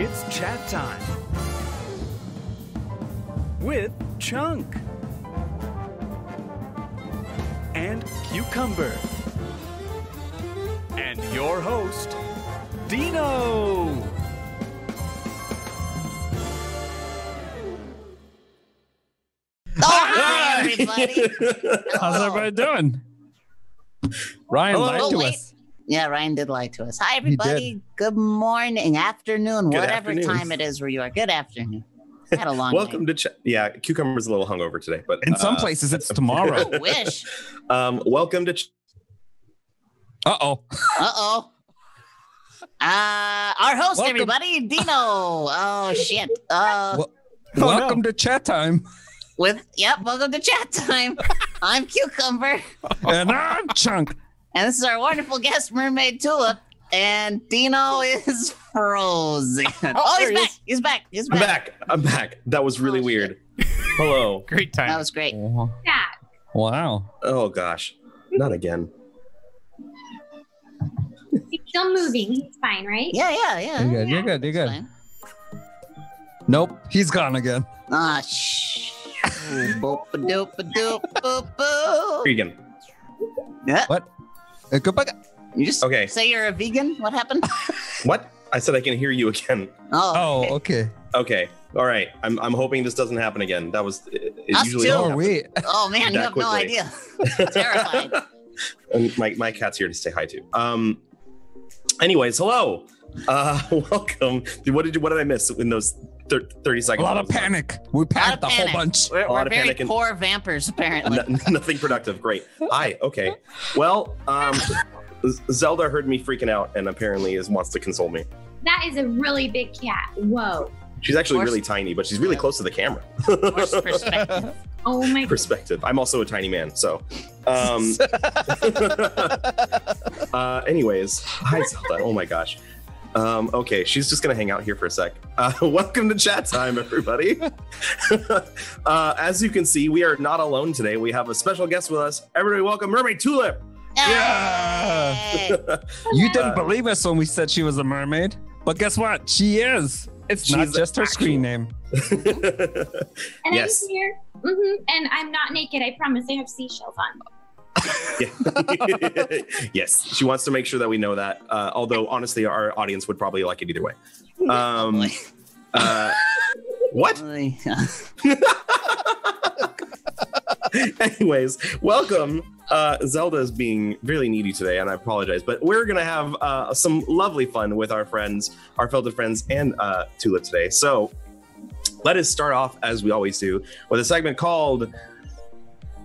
It's chat time with Chunk and Cucumber and your host, Dino. Hi, everybody. How's everybody doing? Ryan lied to us. Yeah, Ryan did lie to us. Hi, everybody. Good morning, afternoon, Good whatever afternoon. time it is where you are. Good afternoon. Had a long Welcome day. to yeah. Cucumber's a little hungover today, but In some places, it's tomorrow. I wish. welcome to. Uh-oh. Uh-oh. Our host, Welcome. everybody, Dino. Oh, shit. Welcome to chat time. Welcome to chat time. I'm Cucumber. And I'm Chunk. And this is our wonderful guest, Mermaid Tulip. And Dino is frozen. Oh, there he he's back. is. He's back. I'm back. That was really Oh, weird. Hello. Great time. That was great. Wow. Oh gosh, not again. He's still moving. He's fine, right? Yeah. You're good. It's fine. Nope. He's gone again. Ah, shh. Boop-a-doop-a-doop-boop-boo. Vegan. Yeah. What? Go back. You just Okay. say you're a vegan? What happened? What? I said I can hear you again. Oh, okay. Okay. All right. I'm hoping this doesn't happen again. That was it Us usually. too. doesn't Oh, happen. wait. Oh man, you That have no quickly. idea. Terrified. And my cat's here to say hi to. Anyways, hello. Welcome. What did I miss in those 30 A seconds? lot of panic. We panicked a whole panic. bunch. We're lot of very panic and- poor vampires, apparently. Nothing productive. Great. Hi. Okay. Well, Zelda heard me freaking out and apparently wants to console me. That is a really big cat. Whoa. She's actually Of course. really tiny, but she's really close to the camera. Horse perspective. Oh my god. Perspective. I'm also a tiny man, so. Anyways, hi Zelda. Oh my gosh. Okay, she's just gonna hang out here for a sec. Welcome to chat time, everybody. As you can see, we are not alone today. We have a special guest with us. Everybody, welcome Mermaid Tulip. Yeah. Hey. You didn't believe us when we said she was a mermaid, but guess what? She is. It's not She's just her actual- screen name. And Yes. I'm here. And I'm not naked. I promise. I have seashells on. Yeah. Yes, she wants to make sure that we know that. Although honestly, our audience would probably like it either way. What? Anyways, welcome. Zelda is being really needy today, and I apologize, but we're gonna have some lovely fun with our friends, our felted friends, and Tulip today. So let us start off as we always do with a segment called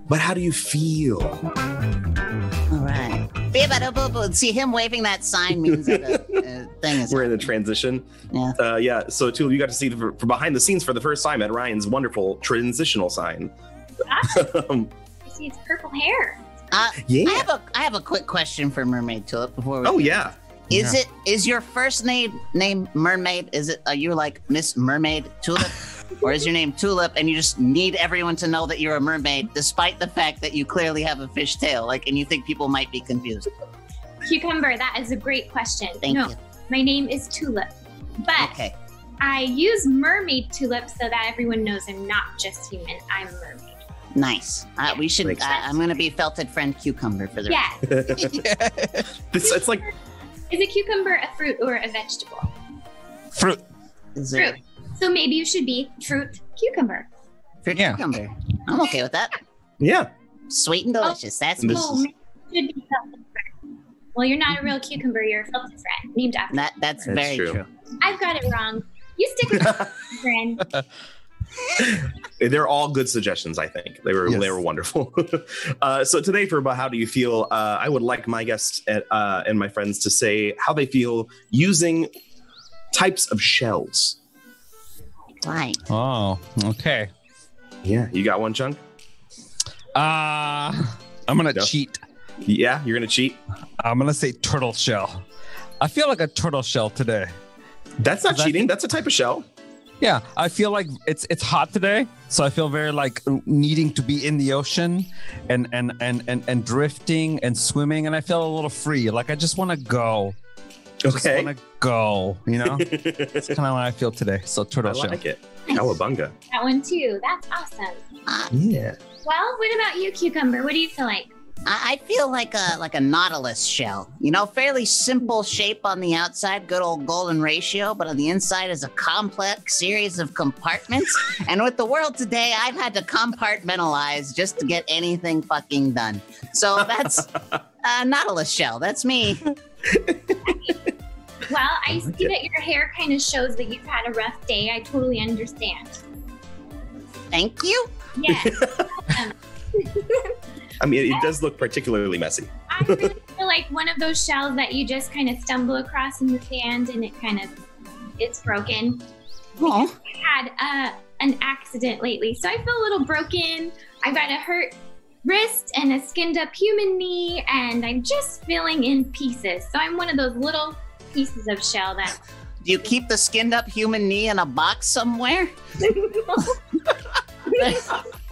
"But How Do You Feel?" All right. Beep-a-doop-boop-boop. See, him waving that sign means that a thing is. We're in the transition. Yeah. Yeah. So Tulip, you got to see for behind the scenes for the first time at Ryan's wonderful transitional sign. I see it's purple hair. Yeah. I have a quick question for Mermaid Tulip before we. Oh yeah. Is your first name Mermaid? Is it are you like Miss Mermaid Tulip, or is your name Tulip and you just need everyone to know that you're a mermaid, despite the fact that you clearly have a fish tail? Like, and you think people might be confused? Cucumber, that is a great question. Thank no, you. my name is Tulip. But Okay. I use Mermaid Tulip so that everyone knows I'm not just human. I'm a mermaid. Nice. We should. Makes sense. I'm gonna be felted friend Cucumber for the. Yeah. It's like Is a cucumber a fruit or a vegetable? Fruit. Is there Fruit. So maybe you should be fruit cucumber. fruit Yeah. cucumber? I'm okay with that. yeah. Sweet and delicious. That's And me. this Oh, maybe you should be felted friend. Well, you're not a real cucumber. You're a felted friend named after. That's That's very true. true. I've got it wrong. You stick with friend. They're all good suggestions. I think they were Yes. wonderful. So today for About How Do You Feel, I would like my guests and my friends to say how they feel using types of shells. Right. Oh, okay. Yeah, you got one, Chunk? I'm going to Yeah. cheat. Yeah, you're gonna cheat. I'm going to say turtle shell. I feel like a turtle shell today. That's not Is that- cheating. That's a type of shell. Yeah, I feel like it's hot today, so I feel very like needing to be in the ocean and drifting and swimming, and I feel a little free. Like I just want to go. Just Okay. want to go, you know? That's kind of how I feel today. So I turtle shell. like it. Cowabunga. That one too. That's awesome. Yeah. Well, what about you, Cucumber? What do you feel like? I feel like a nautilus shell. You know, fairly simple shape on the outside, good old golden ratio, but on the inside is a complex series of compartments. And with the world today, I've had to compartmentalize just to get anything fucking done. So that's a nautilus shell. That's me. Well, I like see it. that your hair kind of shows that you've had a rough day. I totally understand. Thank you. Yes. I mean, it does look particularly messy. I really feel like one of those shells that you just kind of stumble across in the sand and it's broken. Oh, I had an accident lately, so I feel a little broken. I've got a hurt wrist and a skinned up human knee, and I'm just feeling in pieces. So I'm one of those little pieces of shell that do you keep the skinned up human knee in a box somewhere?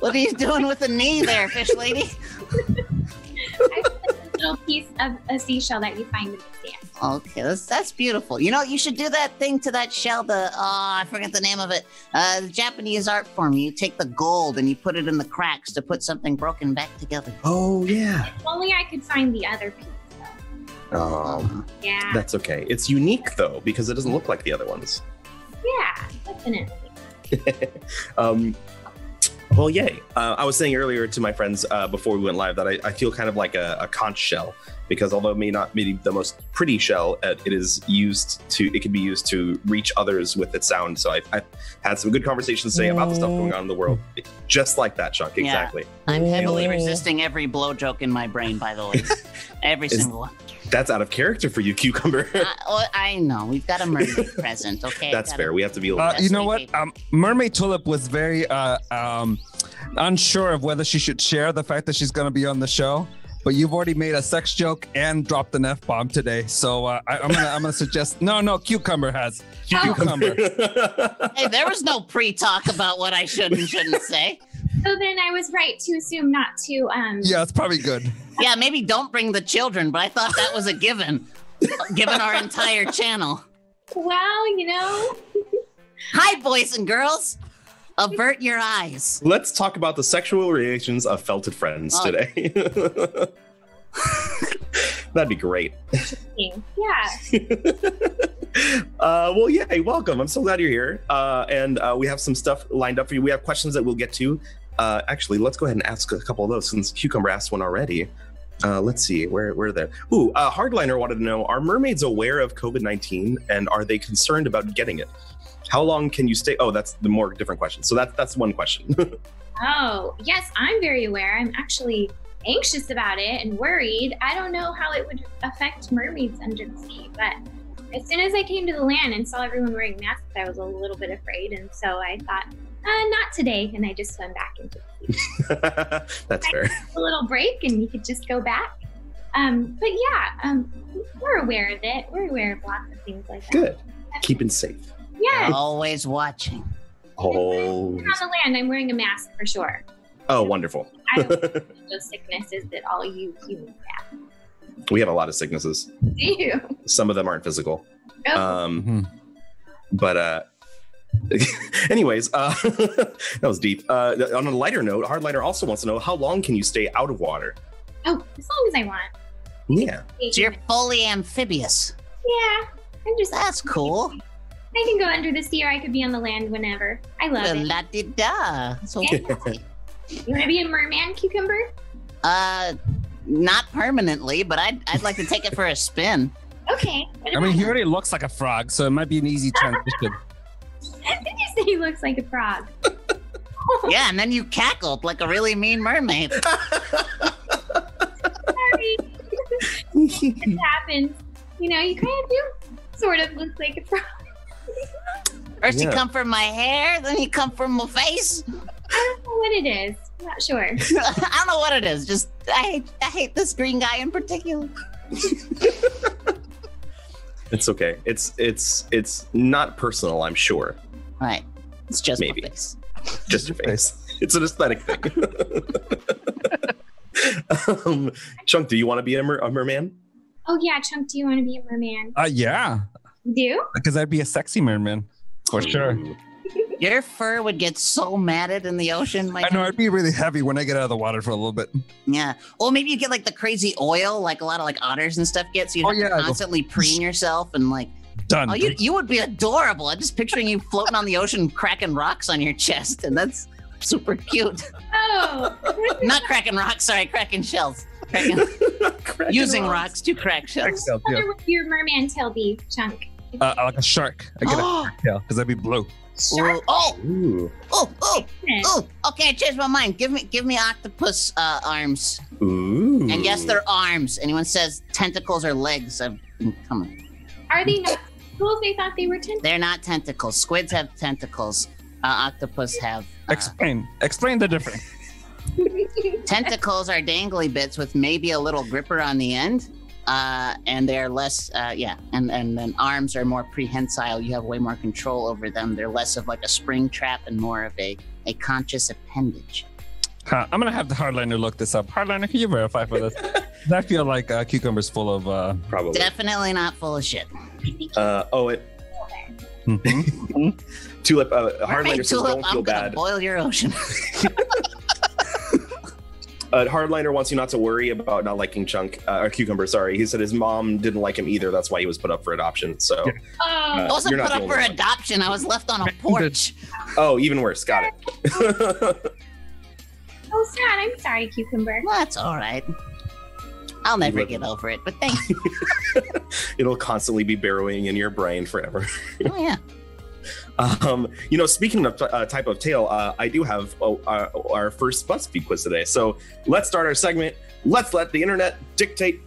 What are you doing with the knee there, fish lady? I feel like a little piece of a seashell that you find in the sand. Okay, that's beautiful. You know, you should do that thing to that shell. I forget the name of it. The Japanese art form. You take the gold and you put it in the cracks to put something broken back together. Oh, yeah. If only I could find the other piece, though. Oh, Yeah, that's okay. It's unique, though, because it doesn't look like the other ones. yeah, definitely. Well, yay. I was saying earlier to my friends before we went live that I feel kind of like a conch shell, because although it may not be the most pretty shell, it can be used to reach others with its sound. So I've had some good conversations today about the stuff going on in the world. Just like that, Chunk. Yeah. Exactly. I'm heavily resisting every blow joke in my brain, by the way. Every single one. That's out of character for you, Cucumber. I know. We've got a mermaid present, okay? That's fair. We have to be a little You know what? Mermaid Tulip was very unsure of whether she should share the fact that she's going to be on the show. But you've already made a sex joke and dropped an F-bomb today, so I'm gonna suggest no. Cucumber has Cucumber. Hey, there was no pre-talk about what I should and shouldn't say. So then I was right to assume not to. Yeah, it's probably good. Yeah, maybe don't bring the children, but I thought that was a given, given our entire channel. Well, you know. Hi, boys and girls. Avert your eyes. Let's talk about the sexual relations of felted friends today. That'd be great. Yeah. Well, yeah, welcome. I'm so glad you're here. And we have some stuff lined up for you. We have questions that we'll get to. Actually, let's go ahead and ask a couple of those since Cucumber asked one already. Let's see, where are they? Hardliner wanted to know, are mermaids aware of COVID-19 and are they concerned about getting it? How long can you stay? Oh, that's the more different question. So that's one question. Oh, yes, I'm very aware. I'm actually anxious about it and worried. I don't know how it would affect mermaids under the sea, but as soon as I came to the land and saw everyone wearing masks, I was a little bit afraid. And so I thought, not today. And I just swam back into the sea. That's fair. A little break and you could just go back. But yeah, we're aware of it. We're aware of lots of things like that. Good. Keeping safe. Yes. Always watching. Oh. On the land, I'm wearing a mask for sure. Oh, wonderful. I don't have those sicknesses that all you humans have. We have a lot of sicknesses. Do you? Some of them aren't physical. Oh. But anyways, that was deep. On a lighter note, Hardliner also wants to know, how long can you stay out of water? Oh, as long as I want. Yeah. So you're fully amphibious. Yeah. That's cool. I can go under the sea or I could be on the land whenever. I love it. La-di-da. So You want to be a merman, Cucumber? not permanently, but I'd like to take it for a spin. Okay. I mean, he already looks like a frog, so it might be an easy transition. Did you say he looks like a frog? Yeah, and then you cackled like a really mean mermaid. Sorry. It happens. You know, you kind of do sort of look like a frog. First you come from my hair, then you come from my face. I don't know what it is. I'm not sure. I don't know what it is. Just I hate this green guy in particular. It's okay. It's not personal, I'm sure. Right. It's just Maybe. my face. Just your face. It's an aesthetic thing. Chunk, do you want to be a merman? Oh yeah, Chunk, do you want to be a merman? Yeah, You do? because I'd be a sexy merman for sure. Your fur would get so matted in the ocean. My I know I'd be really heavy when I get out of the water for a little bit. Yeah. Well, maybe you get like the crazy oil, like a lot of like otters and stuff get. So you have to I go, constantly preen yourself and like. Done. Oh, you would be adorable. I'm just picturing you floating on the ocean, cracking rocks on your chest, and that's super cute. Oh, Not cracking rocks, sorry, cracking shells. Using rocks to crack shells. Yeah. what would your merman tail be, Chunk? Like a shark. I get a shark tail because I'd be blue. Shark. Oh, okay, I changed my mind. Give me octopus arms. Ooh. And yes, they're arms. Anyone says tentacles or legs, I've been coming. Are they not tentacles? They thought they were tentacles. They're not tentacles. Squids have tentacles. Octopus have. Explain the difference. Tentacles are dangly bits with maybe a little gripper on the end. And they're less, and then arms are more prehensile. You have way more control over them. They're less of like a spring trap and more of a conscious appendage. I'm going to have the Hardliner look this up. Hardliner, can you verify for this? I feel like Cucumber's full of... Probably. Definitely not full of shit. Tulip, Mermaid Hardliner says Tulip, don't feel I'm gonna bad. boil your ocean. Hardliner wants you not to worry about not liking or Cucumber, sorry. He said his mom didn't like him either. That's why he was put up for adoption. So, Oh, I wasn't you're not put the up for only one. adoption. I was left on a porch. Oh, even worse. Got it. so sad. I'm sorry, Cucumber. Well, that's all right. I'll never live- get over it, but thank you. It'll constantly be burrowing in your brain forever. Oh, yeah. Speaking of type of tail, I do have our first BuzzFeed quiz today. So let's start our segment. Let's let the internet dictate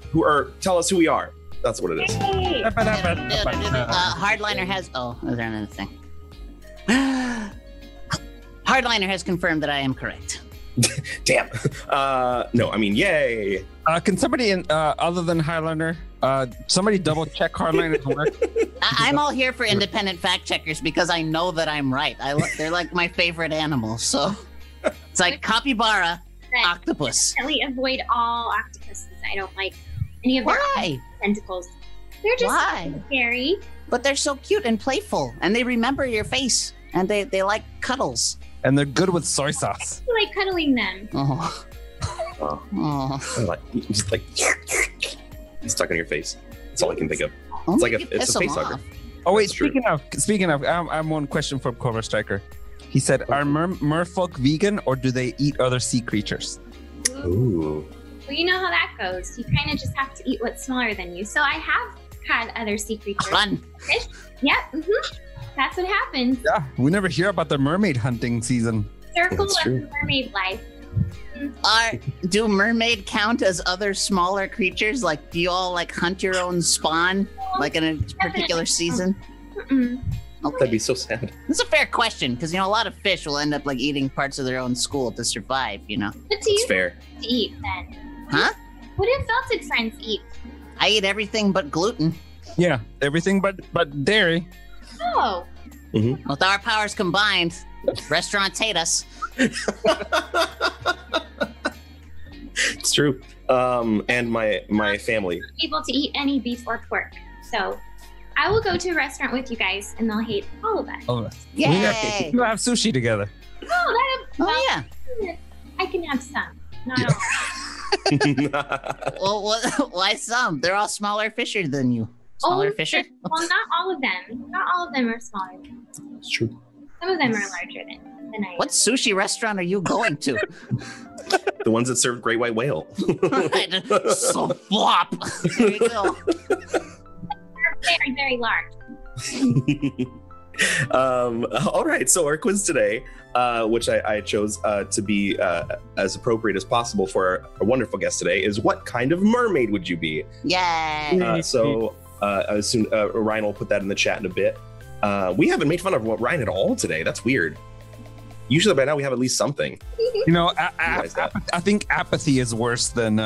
tell us who we are. That's what it is. Hey. Hardliner has. Oh, is there another thing? Hardliner has confirmed that I am correct. Damn. No, I mean, yay. Can somebody, other than Hardliner, somebody double check Hardliner's work? I'm all here for independent fact checkers because I know that I'm right. They're like my favorite animals. So it's like capybara, octopus. Definitely avoid all octopuses. I don't like any of their Why? tentacles. They're just Why? scary. But they're so cute and playful, and they remember your face, and they like cuddles. And they're good with soy sauce. I like cuddling them. Oh. Oh. Oh. Just like stuck in your face. That's all I can think of. Oh, It's like maybe it's piss a 'em face hugger. off. Oh wait, That's true. speaking of, I'm one question from Cobra Striker. He said, "Are merfolk vegan or do they eat other sea creatures?" Ooh. Well, you know how that goes. You kind of just have to eat what's smaller than you. So I have had other sea creatures. Fun. Yep. That's what happens. Yeah, we never hear about the mermaid hunting season. Circle That's of true. mermaid life. Do mermaid count as other smaller creatures? Like, do you all like hunt your own spawn, like in a particular season? Mm-mm. That'd be so sad. It's a fair question because a lot of fish will end up like eating parts of their own school to survive. What do It's you fair. to eat then? Huh? What do felted friends eat? I eat everything but gluten. Yeah, everything but dairy. Oh, With our powers combined, restaurants hate us. It's true. And my family. able to eat any beef or pork. So I will go to a restaurant with you guys and they'll hate all of us. Oh, Yay! we'll have sushi together. Oh yeah. I can have some. Not all. Well, why some? They're all smaller fisher than you. Smaller fisher? Well, not all of them. Not all of them are smaller. It's true. Some of them are larger than I am. What sushi restaurant are you going to? The ones that serve great white whale. So flop. There you go. They're very large. All right, so our quiz today, which I chose to be as appropriate as possible for our wonderful guest today, is what kind of mermaid would you be? Yay. As soon Ryan will put that in the chat in a bit. We haven't made fun of Ryan at all today. That's weird. Usually by now we have at least something. I think apathy is worse than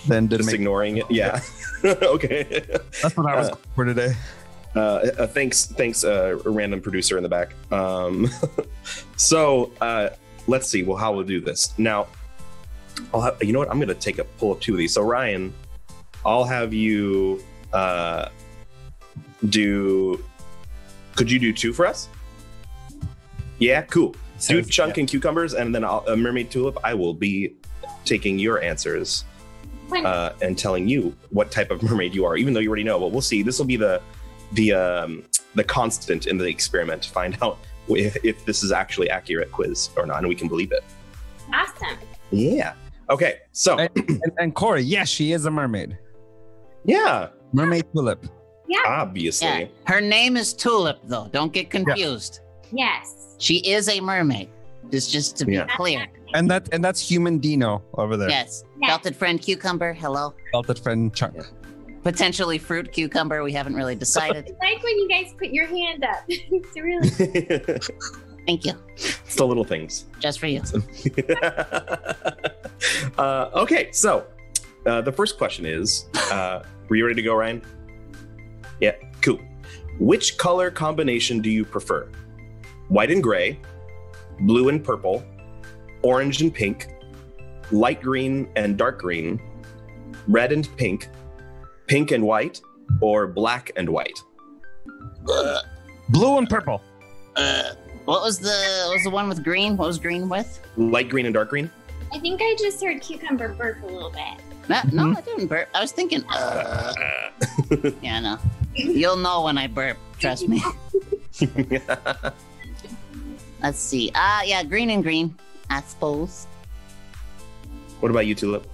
Just ignoring it. Yeah. Okay. That's what I was going for today. Thanks, a random producer in the back. So let's see. Well, how we'll do this now. You know what? I'm going to pull up two of these. So Ryan, I'll have you do. Could you do 2 for us? Yeah, cool. Do Chunk and Cucumbers, and then Mermaid Tulip. I will be taking your answers and telling you what type of mermaid you are, even though you already know. But we'll see. This will be the constant in the experiment to find out if this is actually accurate quiz or not, and we can believe it. Awesome. Yeah. Okay. So and Corey, yes, she is a mermaid. yeah, Mermaid Tulip. Yeah. obviously. Yeah. Her name is Tulip, though. Don't get confused. Yes. She is a mermaid. Just to be Yeah. clear. And that's human Dino over there. Yes. Yeah. Belted friend Cucumber. Hello. Belted friend Chunk. Yeah. Potentially fruit cucumber. We haven't really decided. I like when you guys put your hand up. It's really Thank you. It's the little things. Just for you. Okay, so the first question is, were you ready to go, Ryan? Yeah, cool. Which color combination do you prefer? White and gray, blue and purple, orange and pink, light green and dark green, red and pink, pink and white, or black and white? Blue and purple. What was the one with green? What was green with? Light green and dark green? I think I just heard cucumber burp a little bit. No, I didn't burp. I was thinking. Yeah, no. You'll know when I burp. Trust me. Let's see. Yeah, green and green, I suppose. What about you, Tulip?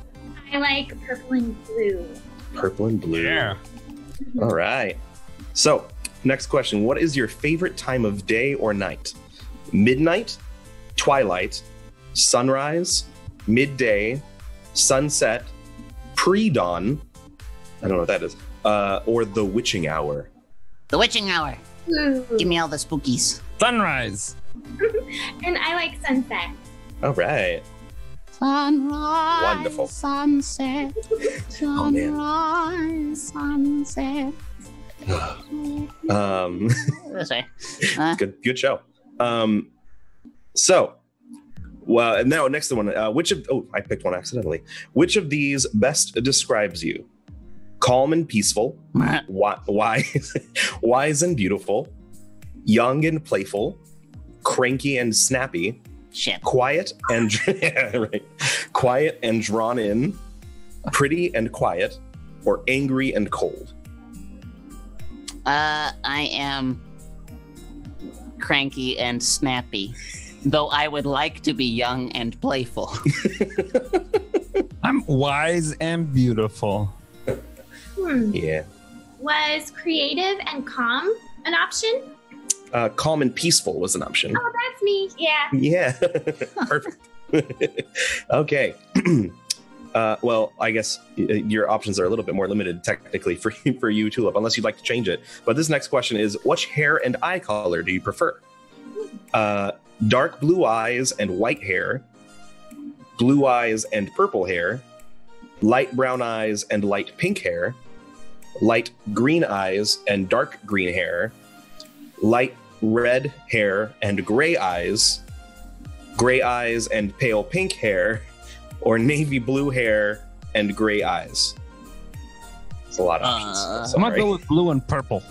I like purple and blue. Purple and blue. Yeah. All right. So, next question. What is your favorite time of day or night? Midnight, twilight, sunrise, midday, sunset, pre-dawn, I don't know what that is, or the witching hour? The witching hour. Ooh. Give me all the spookies. Sunrise. And I like sunset. All right. Sunrise. Wonderful. Sunset. Oh, man. Sunset. Sorry. Good show. So, well, and now next one. I picked one accidentally. Which of these best describes you? Calm and peaceful, wise and beautiful, young and playful, cranky and snappy, Shit. quiet and yeah, right. Quiet and drawn in, pretty and quiet, or angry and cold? I am cranky and snappy, though I would like to be young and playful. I'm wise and beautiful. Yeah. Was creative and calm an option? Calm and peaceful was an option. Oh, that's me. Yeah. Yeah. Perfect. Okay. Well, I guess your options are a little bit more limited technically for you, Tulip, unless you'd like to change it. But this next question is, which hair and eye color do you prefer? Dark blue eyes and white hair, blue eyes and purple hair, light brown eyes and light pink hair, light green eyes and dark green hair, light red hair and gray eyes and pale pink hair, or navy blue hair and gray eyes. It's a lot of options. I'm gonna go with blue and purple.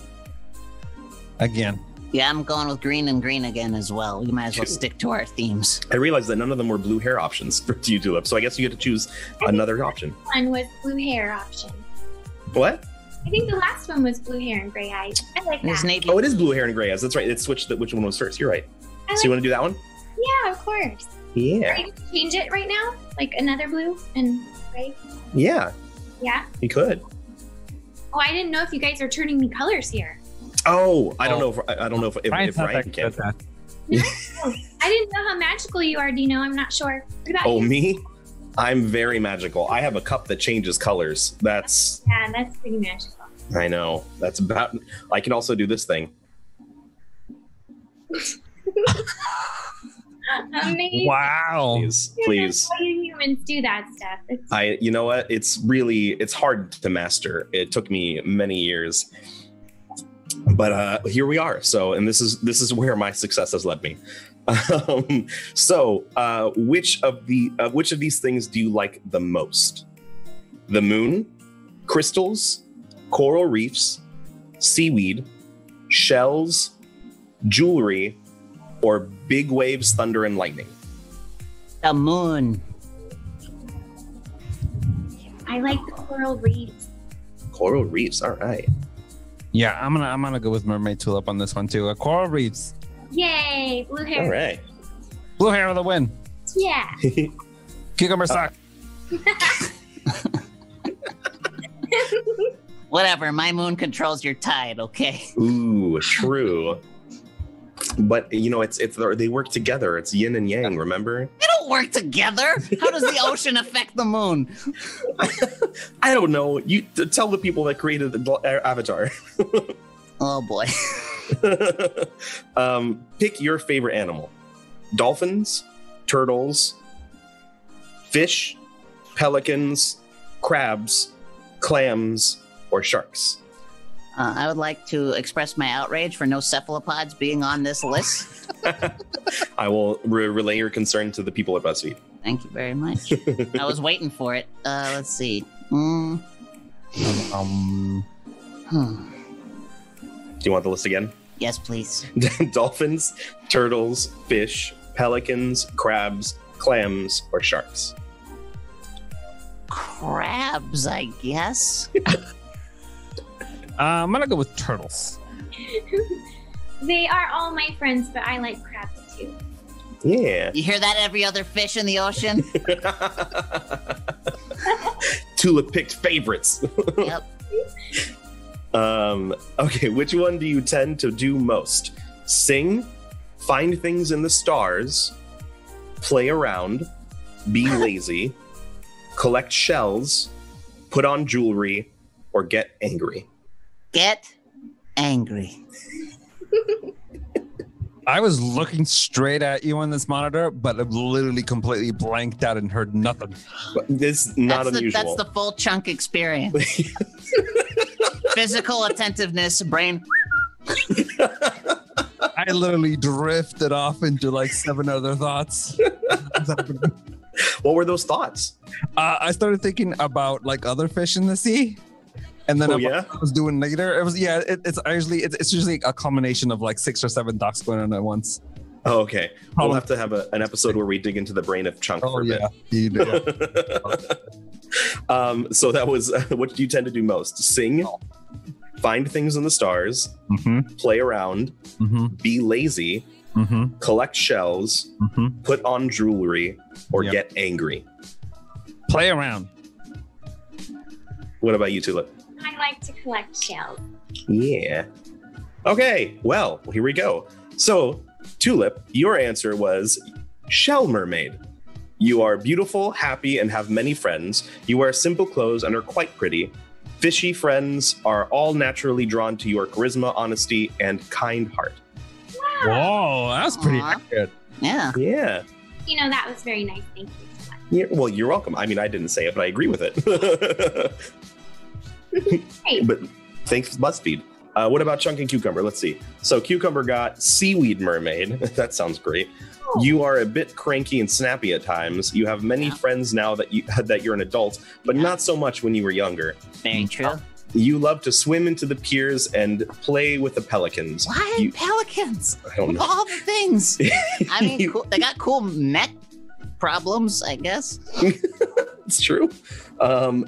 Again. Yeah, I'm going with green and green again as well. We might as well stick to our themes. I realized that none of them were blue hair options for you, Tulip, so I guess you get to choose another option. One was blue hair option. What? I think the last one was blue hair and gray eyes. I like There's that. navy. Oh, it is blue hair and gray eyes. That's right. It switched which one was first. You're right. I So you like, want to do that one? yeah, of course. Yeah. Are you gonna change it right now? Like another blue and gray? Yeah, Yeah. you could. Oh, I didn't know if you guys are turning me colors here. Oh, I don't know if Ryan's not Ryan that can. good at that. Oh, I didn't know how magical you are, Dino. I'm not sure. What about Oh, you? me? I'm very magical. I have a cup that changes colors. That's Yeah, that's pretty magical. I know. That's about. I can also do this thing. Amazing. Wow. Please. How you humans do that stuff. It's You know what? It's hard to master. It took me many years, but here we are. So, and this is where my success has led me. Which of these things do you like the most? The moon, crystals, coral reefs, seaweed, shells, jewelry, or big waves, thunder, and lightning? The moon. I like the coral reefs. Coral reefs. All right. Yeah, I'm gonna go with Mermaid Tulip on this one too. Coral reefs, Yay, blue hair. All right. blue hair of the win. Yeah. Cucumber sock. Whatever. My moon controls your tide. Okay. Ooh, true. But you know, it's they work together. It's yin and yang. Remember? They don't work together. How does the ocean affect the moon? I don't know. You tell the people that created the Avatar. Oh boy. Pick your favorite animal: dolphins, turtles, fish, pelicans, crabs, clams, or sharks. I would like to express my outrage for no cephalopods being on this list. I will relay your concern to the people at BuzzFeed. Thank you very much. I was waiting for it. Let's see. Hmm. Do you want the list again? Yes, please. Dolphins, turtles, fish, pelicans, crabs, clams, or sharks. Crabs, I guess. I'm gonna go with turtles. They are all my friends, but I like crabs too. Yeah. You hear that, every other fish in the ocean? Tulip picked favorites. Yep. Okay, which one do you tend to do most? Sing, find things in the stars, play around, be lazy, collect shells, put on jewelry, or get angry? Get angry. I was looking straight at you on this monitor, but I literally completely blanked out and heard nothing. But this is not That's unusual. the full chunk experience. Physical attentiveness, brain. I literally drifted off into like 7 other thoughts. What were those thoughts? I started thinking about like other fish in the sea, and then Oh, I yeah? was doing later. It was it's usually a combination of like 6 or 7 thoughts going on at once. Oh, okay. We'll Probably. have to have an episode where we dig into the brain of Chunk for a bit. You do. So that was what do you tend to do most? Sing, find things in the stars, Mm-hmm. play around, Mm-hmm. be lazy, Mm-hmm. collect shells, Mm-hmm. put on jewelry, or Yep. get angry. Play around. What about you, Tulip? I like to collect shells. Yeah. Okay, well, here we go. So, Tulip, your answer was shell mermaid. You are beautiful, happy, and have many friends. You wear simple clothes and are quite pretty. Fishy friends are all naturally drawn to your charisma, honesty, and kind heart. Whoa, that's pretty Aw. accurate. Yeah. Yeah. You know, that was very nice. Thank you so much. Yeah, well, you're welcome. I mean, I didn't say it, but I agree with it. Hey, But thanks, BuzzFeed. What about Chunk and Cucumber? Let's see. So Cucumber got Seaweed Mermaid. That sounds great. You are a bit cranky and snappy at times. You have many Yeah. friends now that you're an adult, but not so much when you were younger. Very true. You love to swim into the piers and play with the pelicans. Why You- pelicans? I don't Of know. all the things. I mean, cool. They got cool neck problems, I guess. It's true.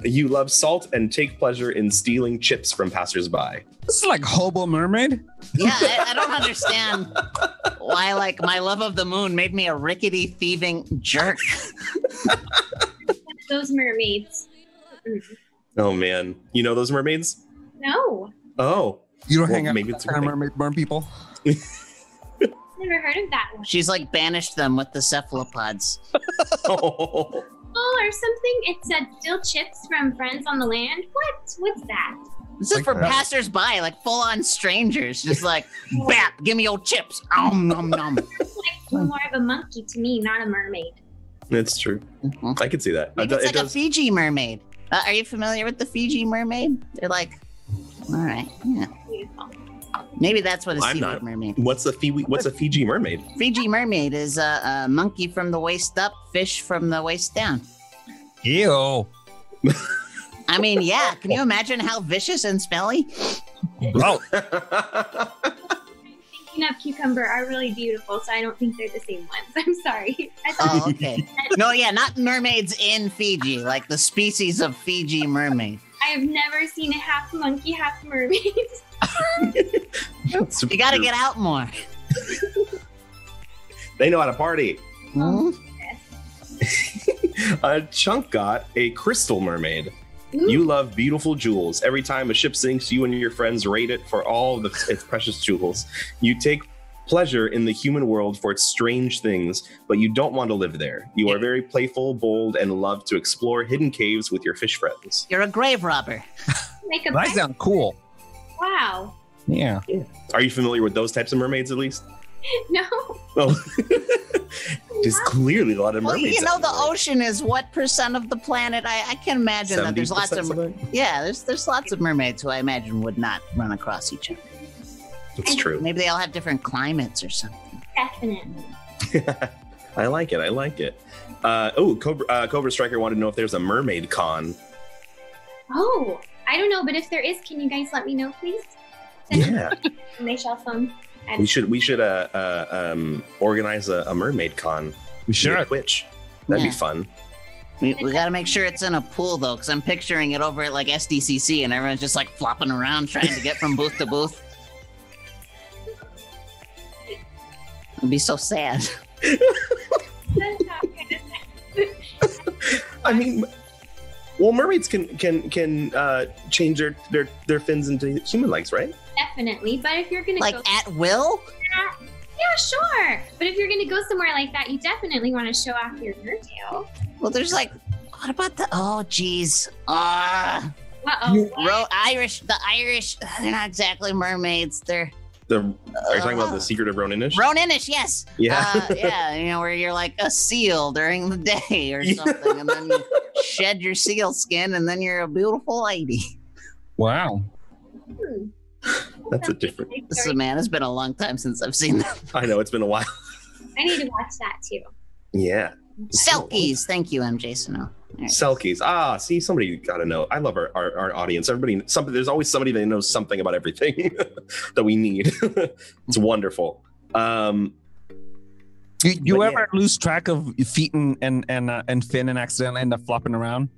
You love salt and take pleasure in stealing chips from passersby. This is like Hobo Mermaid. Yeah, I don't understand why, like, my love of the moon made me a rickety, thieving jerk. those mermaids. Mm. Oh man, you know those mermaids? No, Oh, You don't Well, hang out maybe with it's that kind of okay. mermaid burn people. never heard of that one. She's like banished them with the cephalopods. oh. Oh, or something. It said steal chips from friends on the land. What's that? This is Like for that. passersby, like full on strangers. Just like, bap, give me your chips. Nom, nom. Like more of a monkey to me, not a mermaid. It's true. Mhm. I could see that. Maybe it's It like a does. Fiji mermaid. Are you familiar with the Fiji mermaid? They're like, all right, yeah. Beautiful. Maybe that's what a I'm seaweed not. mermaid. What's a Fiji mermaid? Fiji mermaid is a monkey from the waist up, fish from the waist down. Ew. I mean, yeah. Can you imagine how vicious and smelly? Oh, Thinking of cucumber are really beautiful, so I don't think they're the same ones. I'm sorry. I thought Oh, okay. No, yeah, not mermaids in Fiji, like the species of Fiji mermaid. I have never seen a half monkey, half mermaid. You got to get out more. They know how to party. Hmm? Chunk got a crystal mermaid. Ooh. You love beautiful jewels. Every time a ship sinks, you and your friends rate it for all of its precious jewels. You take pleasure in the human world for its strange things, but you don't want to live there. You are very playful, bold, and love to explore hidden caves with your fish friends. You're a grave robber. Make a that sounds cool. Wow. Yeah. Are you familiar with those types of mermaids at least? No. Oh. There's clearly a lot of Well, mermaids. you know, out the there. otion is what % of the planet? I can imagine that there's lots 70% of something? yeah, there's lots of mermaids who I imagine would not run across each other. It's true. Maybe they all have different climates or something. Definitely. I like it. I like it. Cobra Striker wanted to know if there's a mermaid con. Oh, I don't know, but if there is, can you guys let me know, please? Yeah, My cell phone. we should organize a mermaid con. We via should. Twitch. That'd Yeah. be fun. We got to make sure it's in a pool though, because I'm picturing it over at like SDCC, and everyone's just like flopping around trying to get from booth to booth. It'd be so sad. I mean, well, mermaids can change their fins into human legs, right? Definitely, but if you're gonna Like go, at will. yeah, sure. But if you're gonna go somewhere like that, you definitely want to show off your nerdtail. Well, there's like, what about the? Oh, geez. Uh-oh. Irish. The Irish. They're not exactly mermaids. They're Are you talking about the Secret of Ronin-ish? Roninish. Yes. Yeah. Yeah. You know, where you're like a seal during the day or something, and then you shed your seal skin, and then you're a beautiful lady. Wow. Hmm. That's a different. This is, man, it's been a long time since I've seen that. I know it's been a while. I need to watch that too. Yeah. Selkies. Thank you, MJ Snow. Selkies. Ah, see, somebody got to know. I love our audience. Everybody, there's always somebody that knows something about everything that we need. It's wonderful. You But ever lose track of feet and fin and accidentally end up flopping around?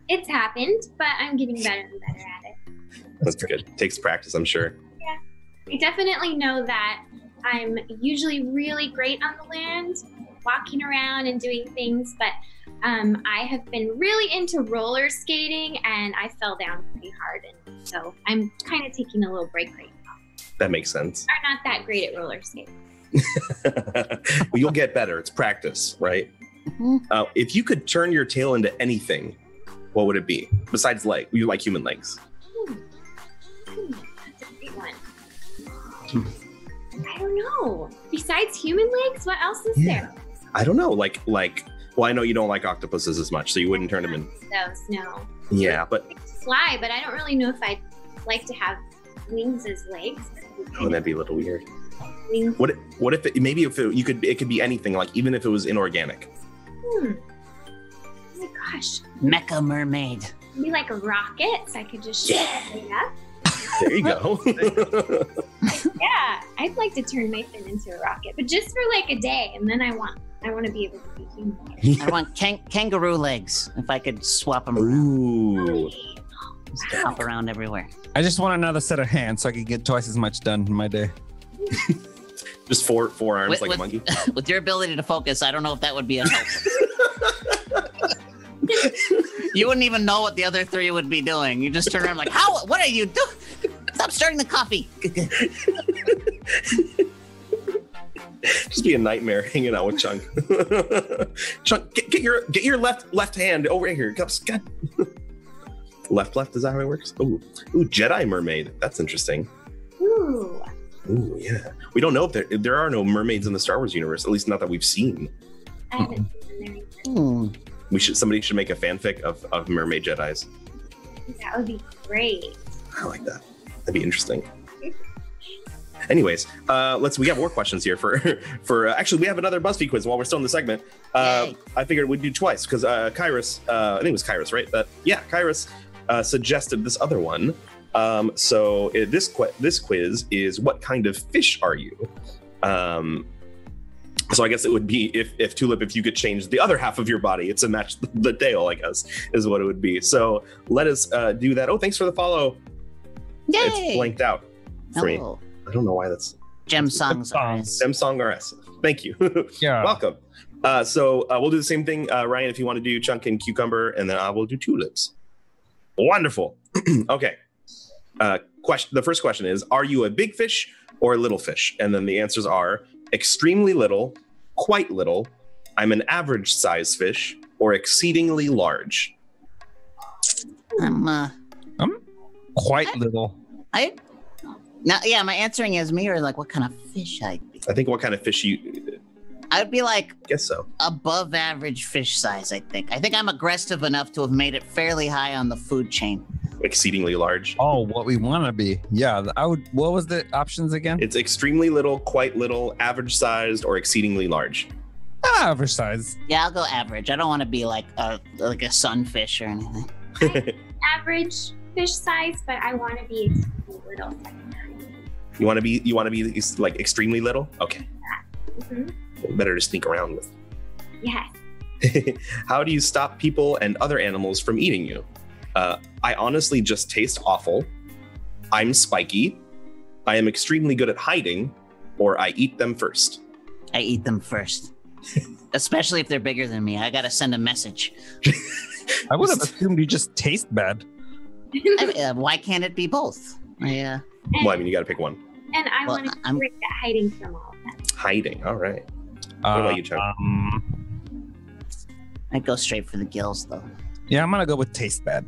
It's happened, but I'm getting better and better at it. That's good. Takes practice, I'm sure. I definitely know that I'm usually really great on the land, walking around and doing things, but I have been really into roller skating and I fell down pretty hard, and so I'm kind of taking a little break right now. That makes sense. I'm not that great at roller skating. Well, you'll get better. It's practice, right? Mhm. If you could turn your tail into anything, what would it be? Besides leg, you like human legs. That's a great one. I don't know. Besides human legs, what else is there? I don't know. Like. Well, I know you don't like octopuses as much, so you wouldn't turn them in. Those, no. Yeah, but I like to fly, but I don't really know if I'd like to have wings as legs. that'd be a little weird. Wings. What if it could be anything, like even if it was inorganic. Oh my gosh. Mecha mermaid. Maybe like a rocket, so I could just shoot it up. There you go. Yeah, I'd like to turn my fin into a rocket, but just for like a day, and then I want to be able to be human. I want kangaroo legs. If I could swap them around, Ooh. just hop around everywhere. I just want another set of hands so I can get twice as much done in my day. Just four arms With- like with- a monkey. With your ability to focus, I don't know if that would be a help. You wouldn't even know what the other three would be doing. You just turn around like, how? What are you doing? Stop stirring the coffee. Just be a nightmare hanging out with Chunk. Chunk, get your left hand over here. God. Left. Is that how it works? Ooh, Jedi mermaid. That's interesting. Ooh. Ooh, yeah. We don't know if there are no mermaids in the Star Wars universe. At least not that we've seen. I haven't seen them there. Somebody should make a fanfic of mermaid Jedis. That would be great. I like that. That'd be interesting. Anyways, we have more questions here for actually we have another BuzzFeed quiz while we're still in the segment. Yay. I figured we'd do twice because Kairos, I think it was Kairos, right? Kairos suggested this other one. This quiz is, what kind of fish are you? So I guess it would be if Tulip, if you could change the other half of your body, it's to match the tail, I guess, is what it would be. So let us do that. Oh, thanks for the follow. Yay! It's blanked out for me. Oh, I don't know why that's Gem Songs. Samsung RS. Thank you. Yeah. Welcome. So we'll do the same thing, Ryan, if you want to do Chunk and Cucumber, and then I will do Tulips. Wonderful. Okay. The first question is, are you a big fish or a little fish? And then the answers are extremely little, quite little, I'm an average size fish, or exceedingly large. I'm quite little. My answering is me, or like what kind of fish I'd be. I think what kind of fish you... I'd be like I guess so. above average fish size, I think. I think I'm aggressive enough to have made it fairly high on the food chain. Exceedingly large. Oh, what we want to be. Yeah, I would. What was the options again? It's extremely little, quite little, average sized, or exceedingly large. Average size. Yeah, I'll go average. I don't want to be like a sunfish or anything. Average fish size, but I want to be little. You want to be like extremely little? Okay. Mm-hmm. Better to sneak around with. Yes. How do you stop people and other animals from eating you? I honestly just taste awful. I'm spiky. I am extremely good at hiding, or I eat them first. I eat them first. Especially if they're bigger than me. I gotta send a message. I would have assumed you just taste bad. Why can't it be both? Well, I mean, you gotta pick one. And I want to I'm be great at hiding from all of them. Hiding. All right. What about you, Chuck? I'd go straight for the gills, though. Yeah, I'm gonna go with taste bad.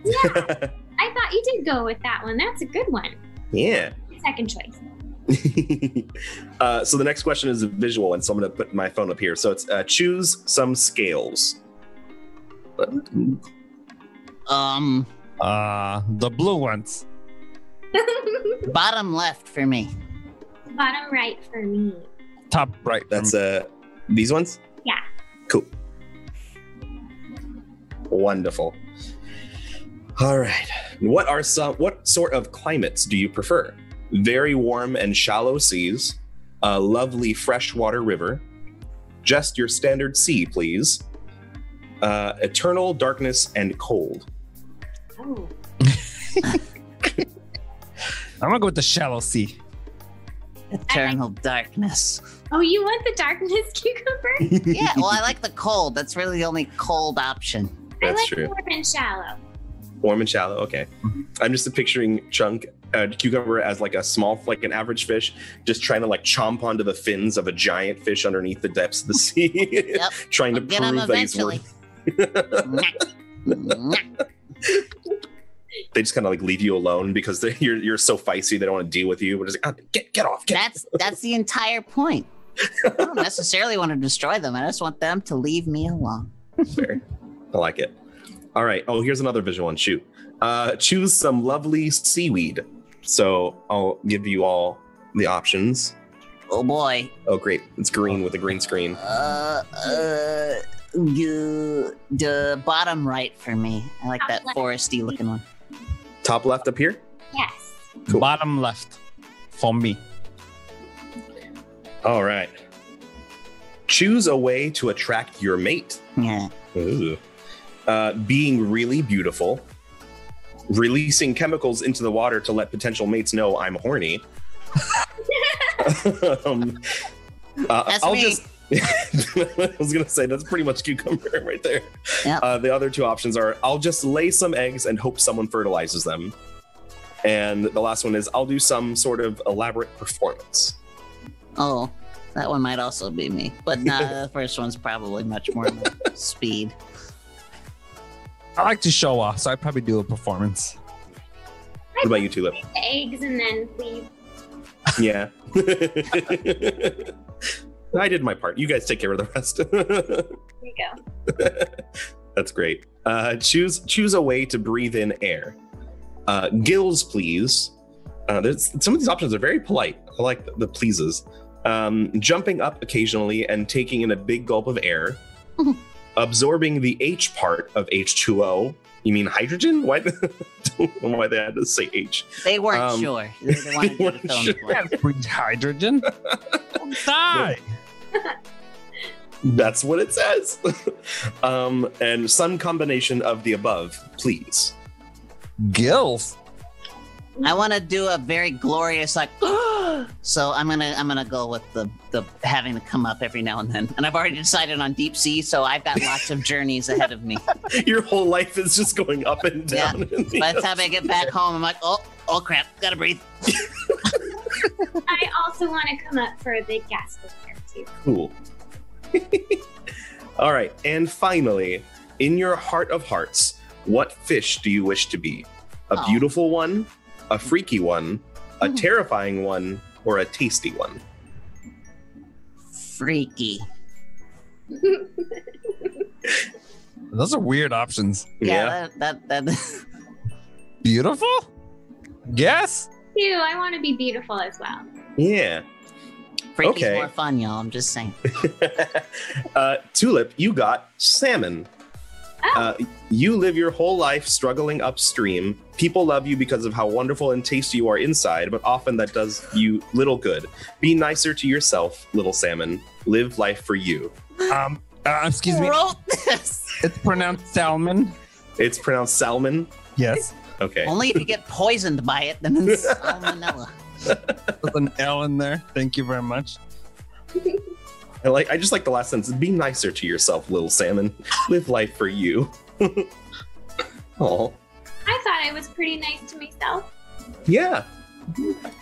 Yeah, I thought you did go with that one. That's a good one. Yeah. Second choice. So the next question is a visual, and so I'm going to put my phone up here. So it's choose some scales. The blue ones. Bottom left for me. Bottom right for me. Top right. That's these ones? Yeah. Cool. Wonderful. All right. What sort of climates do you prefer? Very warm and shallow seas, a lovely freshwater river, just your standard sea, please. Eternal darkness and cold. Oh. I'm gonna go with the shallow sea. Eternal darkness. Oh, you want the darkness, Cucumber? Yeah, well, I like the cold. That's really the only cold option. I That's like true. warm and shallow. Warm and shallow. Okay. I'm just picturing Cucumber as like a small, like an average fish, just trying to like chomp onto the fins of a giant fish underneath the depths of the sea, Yep. trying to I'll get him prove that he's eventually. They just kind of like leave you alone because you're so feisty. They don't want to deal with you. But it's like, oh, get off. That's the entire point. I don't necessarily want to destroy them. I just want them to leave me alone. Fair. I like it. All right. Oh, here's another visual one. Shoot. Choose some lovely seaweed. So I'll give you all the options. Oh boy. Oh, great. It's green with a green screen. The bottom right for me. I like that foresty looking one. Top left up here. Yes. Cool. Bottom left for me. All right. Choose a way to attract your mate. Yeah. Ooh. Being really beautiful. Releasing chemicals into the water to let potential mates know I'm horny. That's I'll me. just. I was gonna say that's pretty much Cucumber right there. Yep. The other two options are I'll just lay some eggs and hope someone fertilizes them. And the last one is I'll do some sort of elaborate performance. Oh, that one might also be me. But the first one's probably much more speed. I like to show off, so I'd probably do a performance. What about you, Tulip? The eggs and then leave. Yeah. I did my part. You guys take care of the rest. There you go. That's great. Choose a way to breathe in air. Gills, please. Some of these options are very polite. I like the pleases. Jumping up occasionally and taking in a big gulp of air. Absorbing the H part of H2O. You mean hydrogen? Why? Don't know why they had to say H. They weren't sure. They wanted you to fill in the blank. Can't breathe hydrogen. Die. That's what it says. And some combination of the above, please. Gills. I want to do a very glorious like. So I'm gonna go with the having to come up every now and then, and I've already decided on deep sea, so I've got lots of journeys ahead of me. Your whole life is just going up and down. By the time I get back home, I'm like, oh crap, gotta breathe. I also want to come up for a big gas filter too. Cool. All right, and finally, in your heart of hearts, what fish do you wish to be? A beautiful one, a freaky one, a terrifying one, or a tasty one? Freaky. Those are weird options. Yeah. That. Beautiful? Yes. Ew, I want to be beautiful as well. Yeah. Freaky's Okay. more fun, y'all. I'm just saying. Tulip, you got salmon. You live your whole life struggling upstream. People love you because of how wonderful and tasty you are inside, but often that does you little good. Be nicer to yourself, little salmon. Live life for you. Excuse me. Wrote this. It's pronounced salmon. It's pronounced salmon. Yes. Okay. Only if you get poisoned by it, then it's salmonella. With an L in there. Thank you very much. I just like the last sentence. Be nicer to yourself, little salmon. Live life for you. Oh. I thought I was pretty nice to myself. Yeah.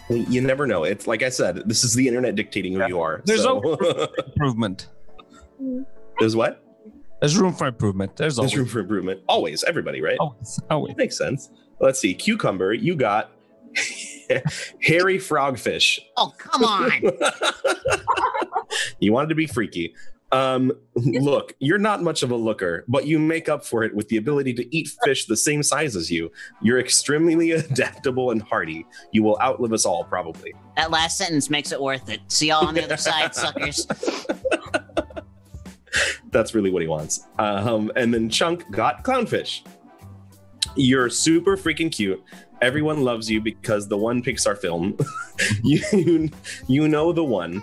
Well, you never know. It's like I said, this is the internet dictating who you are. There's so. improvement. There's what? There's room for improvement. There's There's always. room for improvement. Always, everybody, right? Always. Makes sense. Let's see. Cucumber, you got hairy frogfish. Oh, come on. You wanted to be freaky. Look, you're not much of a looker, but you make up for it with the ability to eat fish the same size as you. You're extremely adaptable and hardy. You will outlive us all, probably. That last sentence makes it worth it. See y'all on the other side, suckers. That's really what he wants. And then Chunk got clownfish. You're super freaking cute. Everyone loves you because the one Pixar film. you know the one.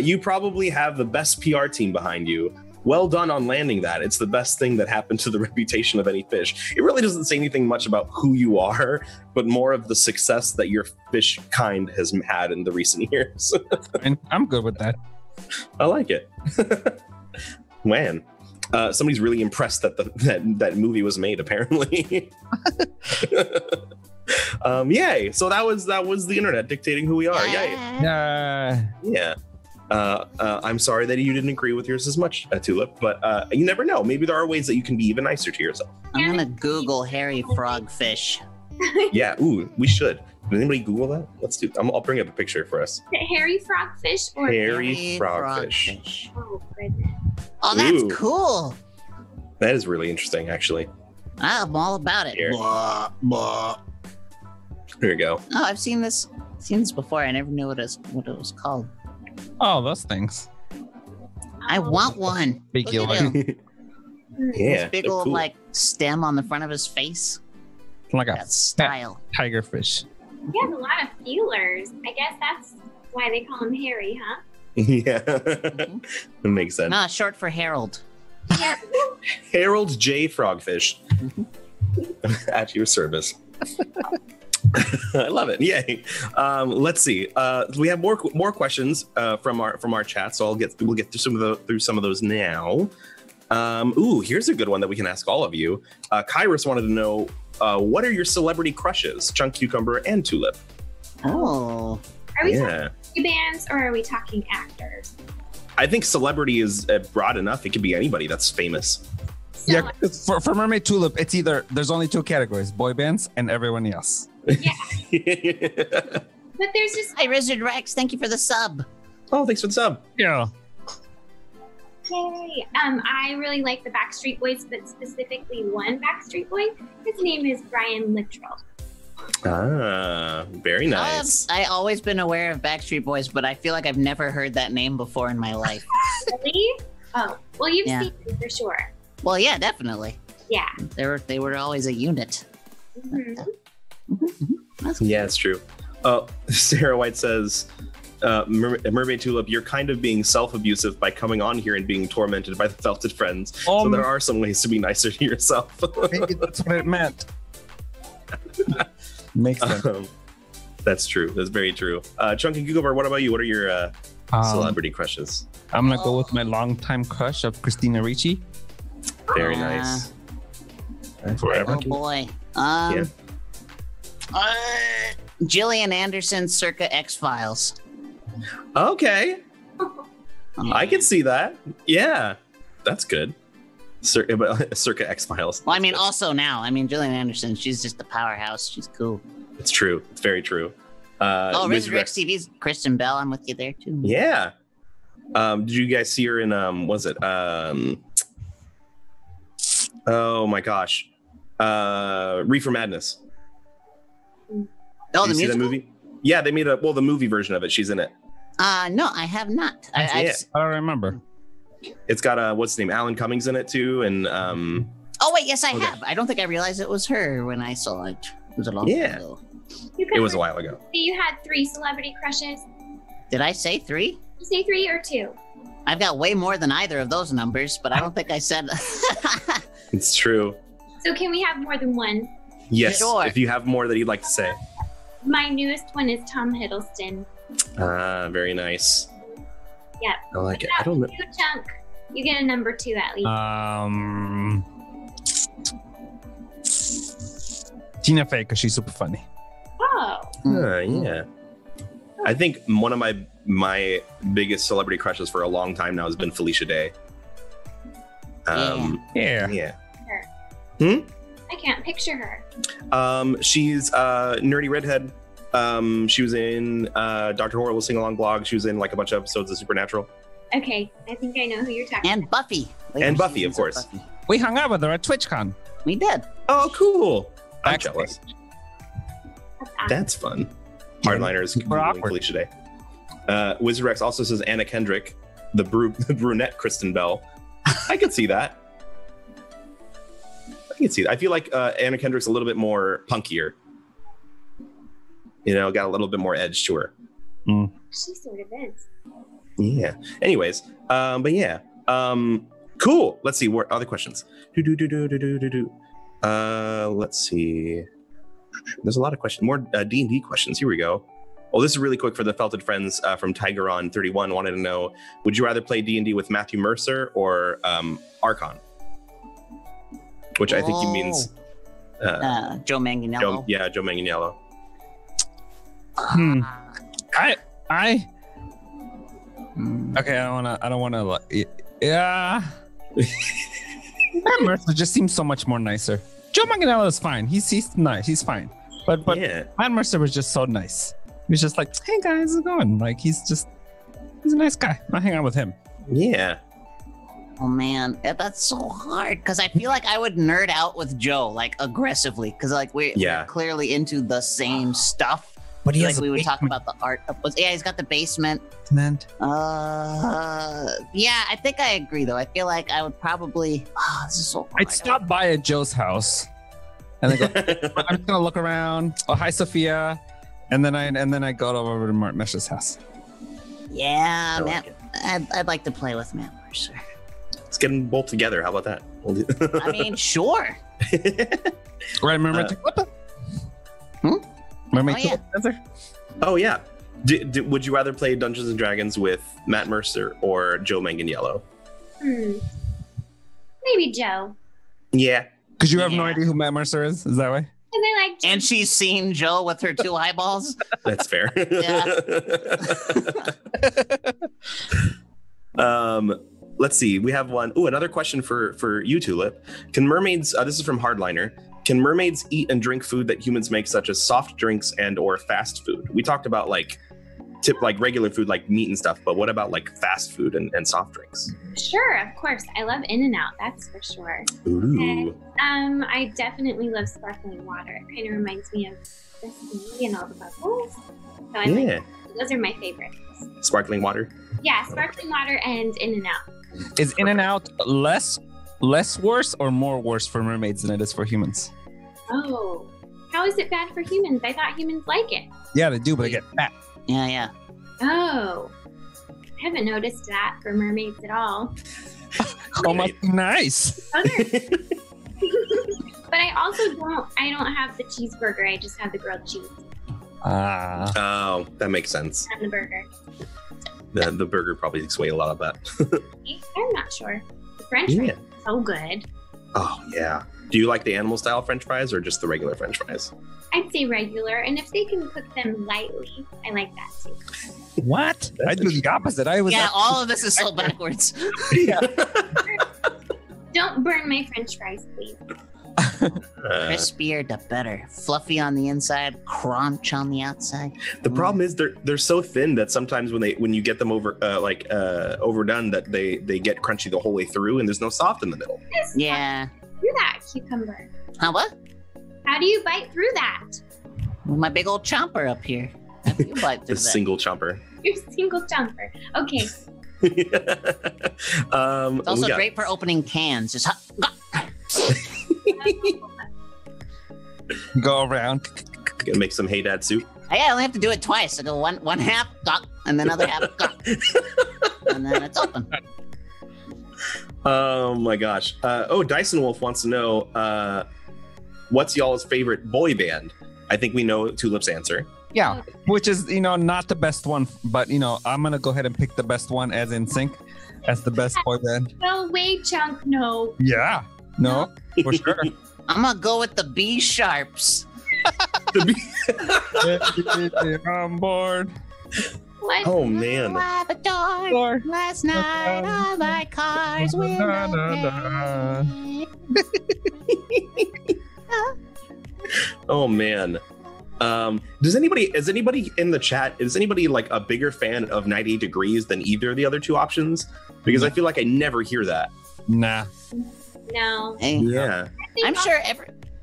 You probably have the best PR team behind you. Well done on landing that. It's the best thing that happened to the reputation of any fish. It really doesn't say anything much about who you are, but more of the success that your fish kind has had in the recent years. And I'm good with that. I like it. Man, somebody's really impressed that that movie was made, apparently. Yay. So that was the internet dictating who we are. Yay. Yeah. I'm sorry that you didn't agree with yours as much, Tulip, but you never know. Maybe there are ways that you can be even nicer to yourself. I'm gonna Google hairy frogfish. Yeah. Ooh, we should. Did anybody Google that? Let's do. I'll bring up a picture for us. The hairy frogfish or Hairy frogfish. Oh goodness. Oh, that's Ooh. cool. That is really interesting, actually. I'm all about it. Here. Blah, blah. Here you go. Oh, I've seen this before. I never knew what it was called. Oh, those things. I want one. Big Look at yellow. him. Yeah. This big they're old cool. like stem on the front of his face. Like a That style. tiger fish. He has a lot of feelers. I guess that's why they call him hairy, huh? Yeah. That makes sense. No, short for Harold. Yeah. Harold J. Frogfish at your service. I love it. Yay. Let's see. We have more questions from our chat, so we'll get through some of those now. Here's a good one that we can ask all of you. Kairos wanted to know what are your celebrity crushes, Chunk, Cucumber, and Tulip? Oh. Are we Yeah. talking bands or are we talking actors? I think celebrity is broad enough. It could be anybody that's famous. So, Yeah, for Mermaid Tulip, it's either there's only two categories: boy bands and everyone else. but there's just Hi, Wizard Rex. Thank you for the sub. Oh, thanks for the sub. Yeah. yay. I really like the Backstreet Boys, but specifically one Backstreet Boy. His name is Brian Littrell. Ah, very nice. I've always been aware of Backstreet Boys, but I feel like I've never heard that name before in my life. Really? Oh, well, you've Yeah. seen him for sure. Well, yeah, definitely. Yeah. They were always a unit. Mhm. Yeah, it's true. Sarah White says, Mermaid Tulip, you're kind of being self-abusive by coming on here and being tormented by the Felted Friends. So there are some ways to be nicer to yourself. Maybe that's what it meant. Makes sense. That's true. That's very true. Chunky Cucumber, what about you? What are your celebrity crushes? I'm gonna go with my longtime crush of Christina Ricci. Very nice. Forever. Oh boy. Yeah. Gillian Anderson, circa X-Files. Okay. I can see that. Yeah. That's good. Circa X-Files. Well, I mean, also now. I mean, Gillian Anderson, she's just a powerhouse. She's cool. It's true. It's very true. Razor X TV's Kristen Bell. I'm with you there too. Yeah. Did you guys see her in was it oh my gosh. Reefer Madness. Oh, Did the you see musical? that movie? Yeah, they made the movie version of it. She's in it. No, I have not. Yeah. I don't remember. It's got what's his name? Alan Cummings in it too, and Oh wait, yes, I have. I don't think I realized it was her when I saw it. It was a long time ago. it was a while ago. You had 3 celebrity crushes. Did I say 3? Did you say 3 or 2? I've got way more than either of those numbers, but I don't think I said. It's true. So can we have more than one? Yes. Sure. If you have more that you'd like to say. My newest one is Tom Hiddleston. Very nice. Yep. I like it. I don't know. You, Chunk. You get a number 2 at least. Tina Fey, because she's super funny. Oh. Yeah. I think one of my biggest celebrity crushes for a long time now has been Felicia Day. Yeah. Yeah. I can't picture her. She's nerdy redhead. She was in Dr. Horrible Sing-Along blog. She was in like a bunch of episodes of Supernatural. Okay, I think I know who you're talking And Buffy. And Buffy, of course. Buffy. We hung out with her at TwitchCon. We did. Oh, cool. I'm Backstage. jealous. about. That's fun. Hardliners Super Googling awkward. Felicia Day. Wizard Rex also says Anna Kendrick, the brunette Kristen Bell. I could see that. I feel like Anna Kendrick's a little bit more punkier. You know, got a little bit more edge to her. She sort of is. Yeah. Anyways, but yeah. Cool. Let's see. What other questions? Let's see. There's a lot of questions. More D&D questions. Here we go. Oh, this is really quick for the Felted Friends from Tigeron31. Wanted to know, would you rather play D&D with Matthew Mercer or Archon? Which I think he means Joe Manganiello. Joe Manganiello. Okay, I don't wanna yeah. Matt Mercer just seems so much more nicer. Joe Manganiello is fine. He's nice. He's fine. But Yeah. Matt Mercer was just so nice. He was just like, hey guys, how's it going? Like he's a nice guy. I'll hang out with him. Yeah. Oh man, that's so hard because I feel like I would nerd out with Joe like aggressively because like we're clearly into the same stuff. But he like has we a would talk basement. about the art. Yeah, he's got the basement. Meant. Yeah, I think I agree though. I feel like I would probably. Oh, this is so hard. I'd stop by at Joe's house, and then go, I'm just gonna look around. Oh, hi, Sophia, and then I go over to Mark Mesh's house. Yeah, I man. like it. I'd like to play with Matt Mercer. Let's get them both together. How about that? I mean, sure. Right, Mermaid Tulip? Mermaid Tulip Dancer? Oh yeah. Would you rather play Dungeons and Dragons with Matt Mercer or Joe Manganiello? Maybe Joe. Yeah. Because you have no idea who Matt Mercer is? Is that way? Because I like Joe. And she's seen Joe with her 2 eyeballs. That's fair. Yeah. Let's see. We have one. Oh, another question for you, Tulip. Can mermaids? This is from Hardliner. Can mermaids eat and drink food that humans make, such as soft drinks and or fast food? We talked about like regular food, like meat and stuff. But what about like fast food and soft drinks? Sure, of course. I love In-N-Out, that's for sure. Ooh. I definitely love sparkling water. It kind of reminds me of the sea and all the bubbles. So I like those are my favorites. Sparkling water. Yeah, sparkling water and In-N-Out. Is In-N-Out less less worse or more worse for mermaids than it is for humans? Oh, how is it bad for humans? I thought humans like it. Yeah, they do, but they get fat. Yeah. Oh, I haven't noticed that for mermaids at all. Oh, must be nice. Okay. But I don't have the cheeseburger. I just have the grilled cheese Ah. Oh, that makes sense. and the burger. The burger probably takes away a lot of that. I'm not sure. The French Yeah. fries are so good. Oh yeah. Do you like the animal style French fries or just the regular French fries? I'd say regular, and if they can cook them lightly, I like that too. What? I do the opposite. I was Yeah, all of this is so backwards. Don't burn my French fries, please. Crispier the better. Fluffy on the inside, crunch on the outside. The problem is they're so thin that sometimes when you get them overdone that they get crunchy the whole way through and there's no soft in the middle. Yeah. Do that, cucumber. Huh, what? How do you bite through that? With my big old chomper up here. How do you bite The through that? single chomper. Your single jumper. Okay. It's also we got- great for opening cans. Just go around. Gonna make some Hey Dad soup. I only have to do it twice. I go one half, and then other half, and then it's open. Oh my gosh. Dyson Wolf wants to know what's y'all's favorite boy band? I think we know Tulip's answer. Yeah, which is not the best one, but I'm gonna go ahead and pick the best one as in sync as the best boy band. No way, Chunk. No. Yeah, no, for sure. I'm gonna go with the B sharps. On board. What? Oh man. Labrador. Last night on my car's window. Oh man. Is anybody in the chat, is anybody like a bigger fan of 98 Degrees than either of the other two options? Because I feel like I never hear that. Nah. No. Hey, Yeah. I think I'm sure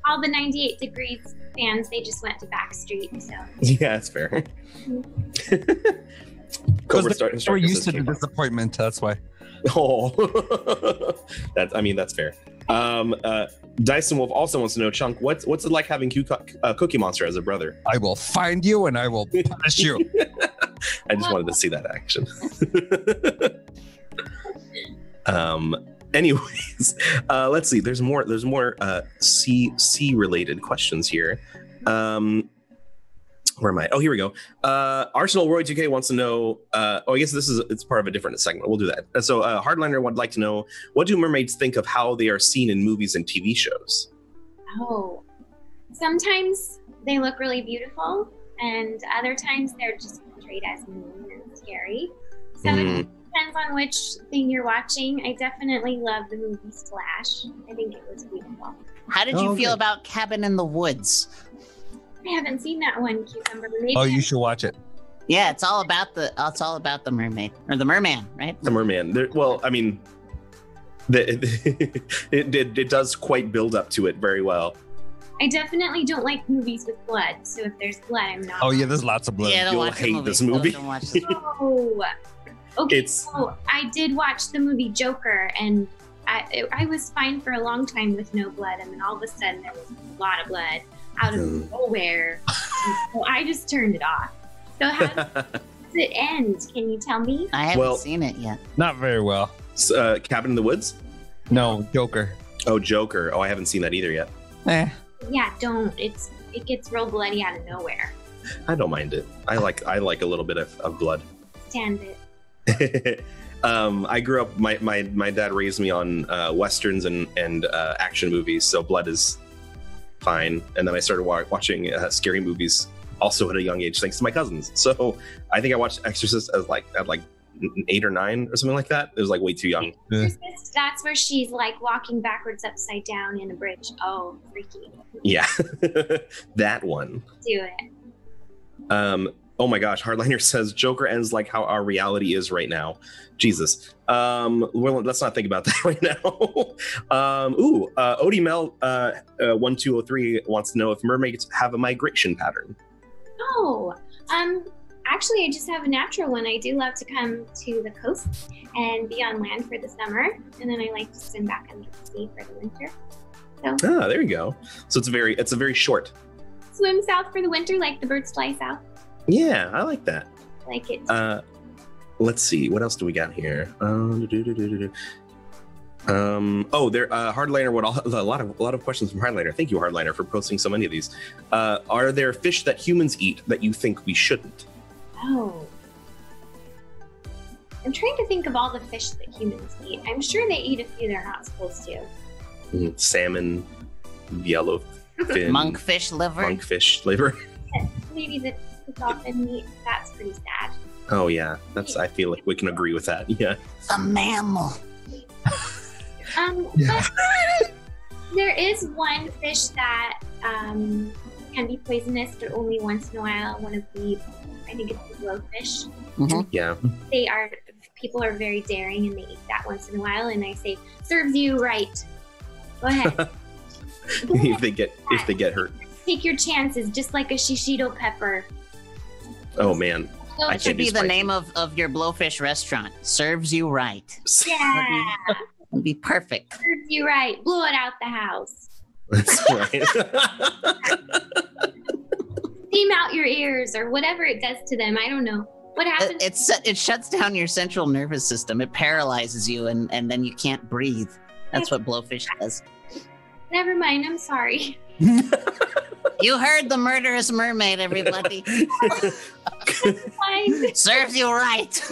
all the 98 Degrees fans, they just went to Backstreet. So Yeah, that's fair. Because we're used to the disappointment. That's why. Oh, that's fair. Dyson Wolf also wants to know, Chunk, what's it like having Cookie Monster as a brother? I will find you and I will punish you. I just wanted to see that action. Anyways, let's see. There's more C related questions here. Where am I? Oh, here we go. Arsenal Roy 2K wants to know. I guess it's part of a different segment. We'll do that. So Hardliner would like to know, what do mermaids think of how they are seen in movies and TV shows? Oh, sometimes they look really beautiful, and other times they're just portrayed as mean and scary. So it depends on which thing you're watching. I definitely love the movie Splash. I think it was beautiful. How did you Oh, feel good. about Cabin in the Woods? I haven't seen that one, Cucumber. Maybe Oh, you should watch it. Yeah, it's all about the mermaid or the merman, right? The Merman. Well, I mean, it does quite build up to it very well. I definitely don't like movies with blood. So if there's blood, I'm not. Oh yeah, there's lots of blood. Yeah, don't You'll watch the hate movie. this movie. Don't watch this. Oh, okay. It's So I did watch the movie Joker, and I was fine for a long time with no blood, and then all of a sudden there was a lot of blood out of nowhere. So I just turned it off. So how does it end? Can you tell me? I haven't Well- seen it yet. Not very well. Cabin in the Woods. No, Joker. Oh, Joker. Oh, I haven't seen that either yet. Yeah, don't. It gets real bloody out of nowhere. I don't mind it. I like a little bit of blood. Stand it. I grew up. My dad raised me on westerns and action movies, so blood is fine. And then I started watching scary movies also at a young age, thanks to my cousins. So I think I watched Exorcist at like 8 or 9 or something like that. It was like way too young. That's where she's like walking backwards upside down in a bridge. Oh, freaky. Yeah, that one. Do it. Oh my gosh, Hardliner says Joker ends like how our reality is right now. Jesus. Well, let's not think about that right now. Odie Mel 1203 wants to know if mermaids have a migration pattern. Oh, Actually, I just have a natural one. I do love to come to the coast and be on land for the summer, and then I like to swim back under the sea for the winter. So Ah, there you go. So it's a very short. swim south for the winter, like the birds fly south. Yeah, I like that. Like it. Let's see, what else do we got here? There Hardliner would a lot of questions from Hardliner. Thank you, Hardliner, for posting so many of these. Are there fish that humans eat that you think we shouldn't? Oh. I'm trying to think of all the fish that humans eat. I'm sure they eat a few they're not supposed to. Salmon, yellowfin, Monkfish liver. monkfish liver. Maybe the dolphin meat. That's pretty sad. Oh yeah, I feel like we can agree with that. Yeah. A mammal. Yeah. But there is one fish that can be poisonous, but only once in a while. One of the, I think it's the blowfish. Mhm. Yeah. People are very daring and they eat that once in a while. And I say, serves you right. Go ahead. if they get hurt. Take your chances, just like a shishito pepper. Oh man. So I That should can't do be the spicy. name of your blowfish restaurant. Serves you right. yeah, It'd be perfect. serves you right. Blow it out the house. That's right. Steam out your ears or whatever it does to them. I don't know. What happens? It shuts down your central nervous system. It paralyzes you, and then you can't breathe. That's what blowfish does. Never mind. I'm sorry. You heard the murderous mermaid, everybody. Fine. Serves you right.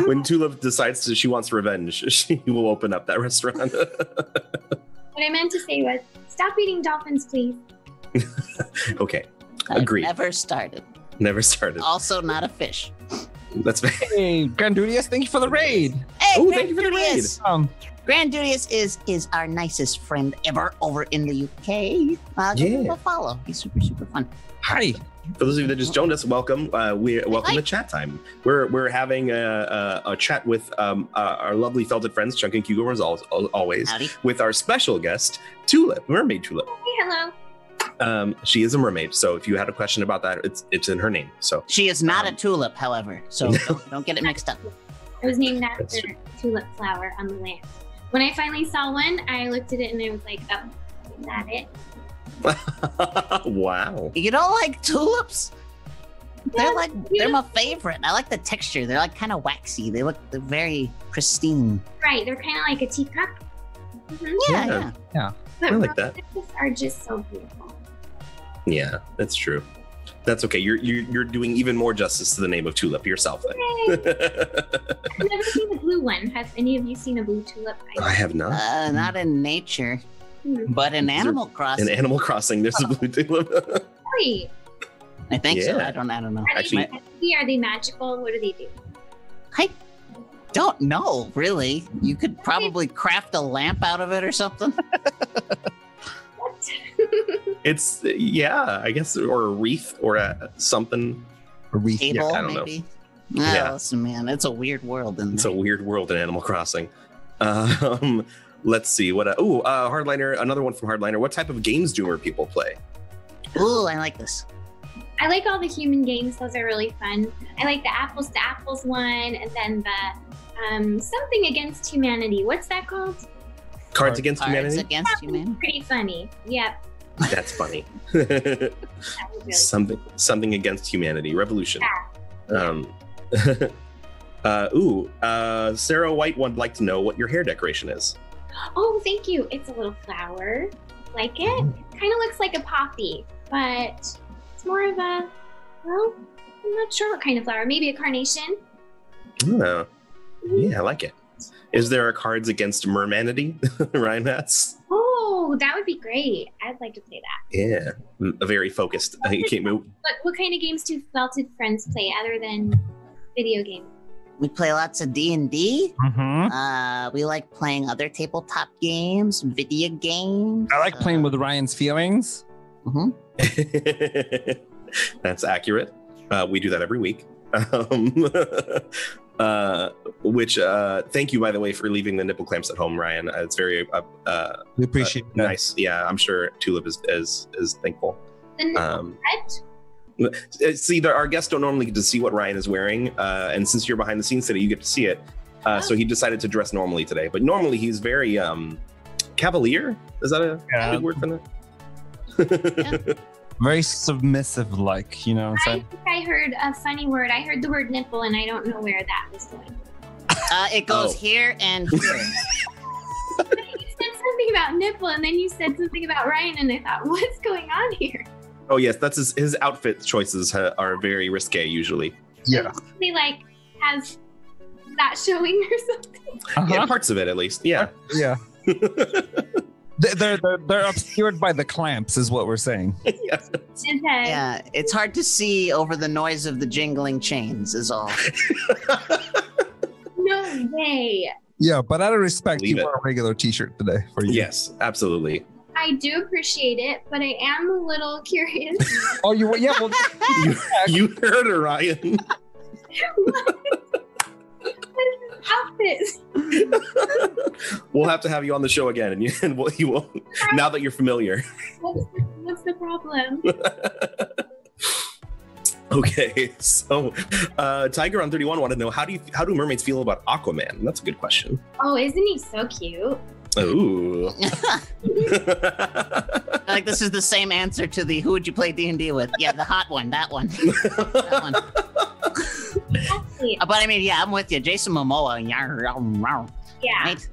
When Tulip decides she wants revenge, she will open up that restaurant. What I meant to say was, stop eating dolphins, please. Okay, I've agreed. never started. Never started. Also, not a fish. That's Hey, Grandudius, thank you for the raid. Hey, Oh, thank you for the raid. Grandudius. Grandudius is our nicest friend ever over in the UK. Give him Yeah. a follow. He's super, super fun. Hi. For those of you that just joined us, welcome. Welcome to Chat Time. We're having a chat with our lovely felted friends, Chunk and Cucumber, as always, Howdy. with our special guest, Tulip, Mermaid Tulip. Hey, hello. She is a mermaid, so if you had a question about that, it's in her name. So She is not a tulip, however, so don't get it mixed up. I was named That's after a tulip flower on the land. When I finally saw one, I looked at it and I was like, oh, is that it? wow. You don't like tulips? They're my favorite. I like the texture. They're like kind of waxy. They're very pristine. Right, they're kind of like a teacup. Mhm. Yeah, Yeah. But I like that. roses are just so beautiful. Yeah, that's true. That's okay. You're doing even more justice to the name of Tulip yourself. Then. I've never seen a blue one. Have any of you seen a blue tulip? I have not. Not in nature, Hmm. but in Animal Crossing. In Animal Crossing, there's a blue Tulip. Really? I think so. Yeah. I don't know. Are Actually- they fancy? Are they magical? What do they do? I don't know, really. You could probably craft a lamp out of it or something. What? It's I guess, or a wreath or something. A wreath. Table, I don't know. maybe. Yeah. Listen, man, it's a weird world. It's a weird world in Animal Crossing. Let's see what. Hardliner. Another one from Hardliner. What type of games do more people play? Ooh, I like this. I like all the human games. Those are really fun. I like the apples to apples one, and then the something against humanity. What's that called? Cards Against Cards Humanity. Against Humanity. Pretty funny. Yep. That's funny. That was really something against humanity. Revolution. Yeah. Sarah White would like to know what your hair decoration is. Oh, thank you. It's a little flower. Like it? Kind of looks like a poppy, but it's more of a, well, I'm not sure what kind of flower. Maybe a carnation? Oh, yeah, I like it. Is there a Cards Against Mermanity? Ryan Matz? Oh, that would be great. I'd like to play that. Yeah, a very focused. You can't move. What kind of games do felted friends play other than video games? We play lots of D&D. Mm-hmm. We like playing other tabletop games, video games. I like playing with Ryan's feelings. Mhm. That's accurate. We do that every week. Thank you, by the way, for leaving the nipple clamps at home, Ryan. It's very We appreciate that. nice. Yeah, I'm sure Tulip is thankful. The nipple red? See, our guests don't normally get to see what Ryan is wearing, and since you're behind the scenes today, you get to see it. So he decided to dress normally today. But normally he's very cavalier. Is that a good word for that? Very submissive, like, you know what I'm I saying? think I heard a funny word. I heard the word nipple, and I don't know where that was going. It goes here and here. You said something about nipple, and then you said something about Ryan, and I thought, what's going on here? Oh yes, that's his outfit choices are very risque usually. Yeah. He like has that showing or something. Yeah, parts of it at least. Yeah. Yeah. They're obscured by the clamps, is what we're saying. Yes. His head. Yeah, it's hard to see over the noise of the jingling chains, is all. No way. Yeah, but out of respect, Leave you it. wore a regular T-shirt today for you. Yes, absolutely. I do appreciate it, but I am a little curious. Oh, you? Yeah. Well, You heard her, Ryan. Outfits. We'll have to have you on the show again, and you will now that you're familiar. What's the problem? Okay, so Tiger on 31 wanted to know how do mermaids feel about Aquaman? That's a good question. Oh, isn't he so cute? Ooh. Like this is the same answer to the who would you play D&D with? Yeah, the hot one, that one. That one. Exactly. But I mean, yeah, I'm with you. Jason Momoa. Yeah. Right?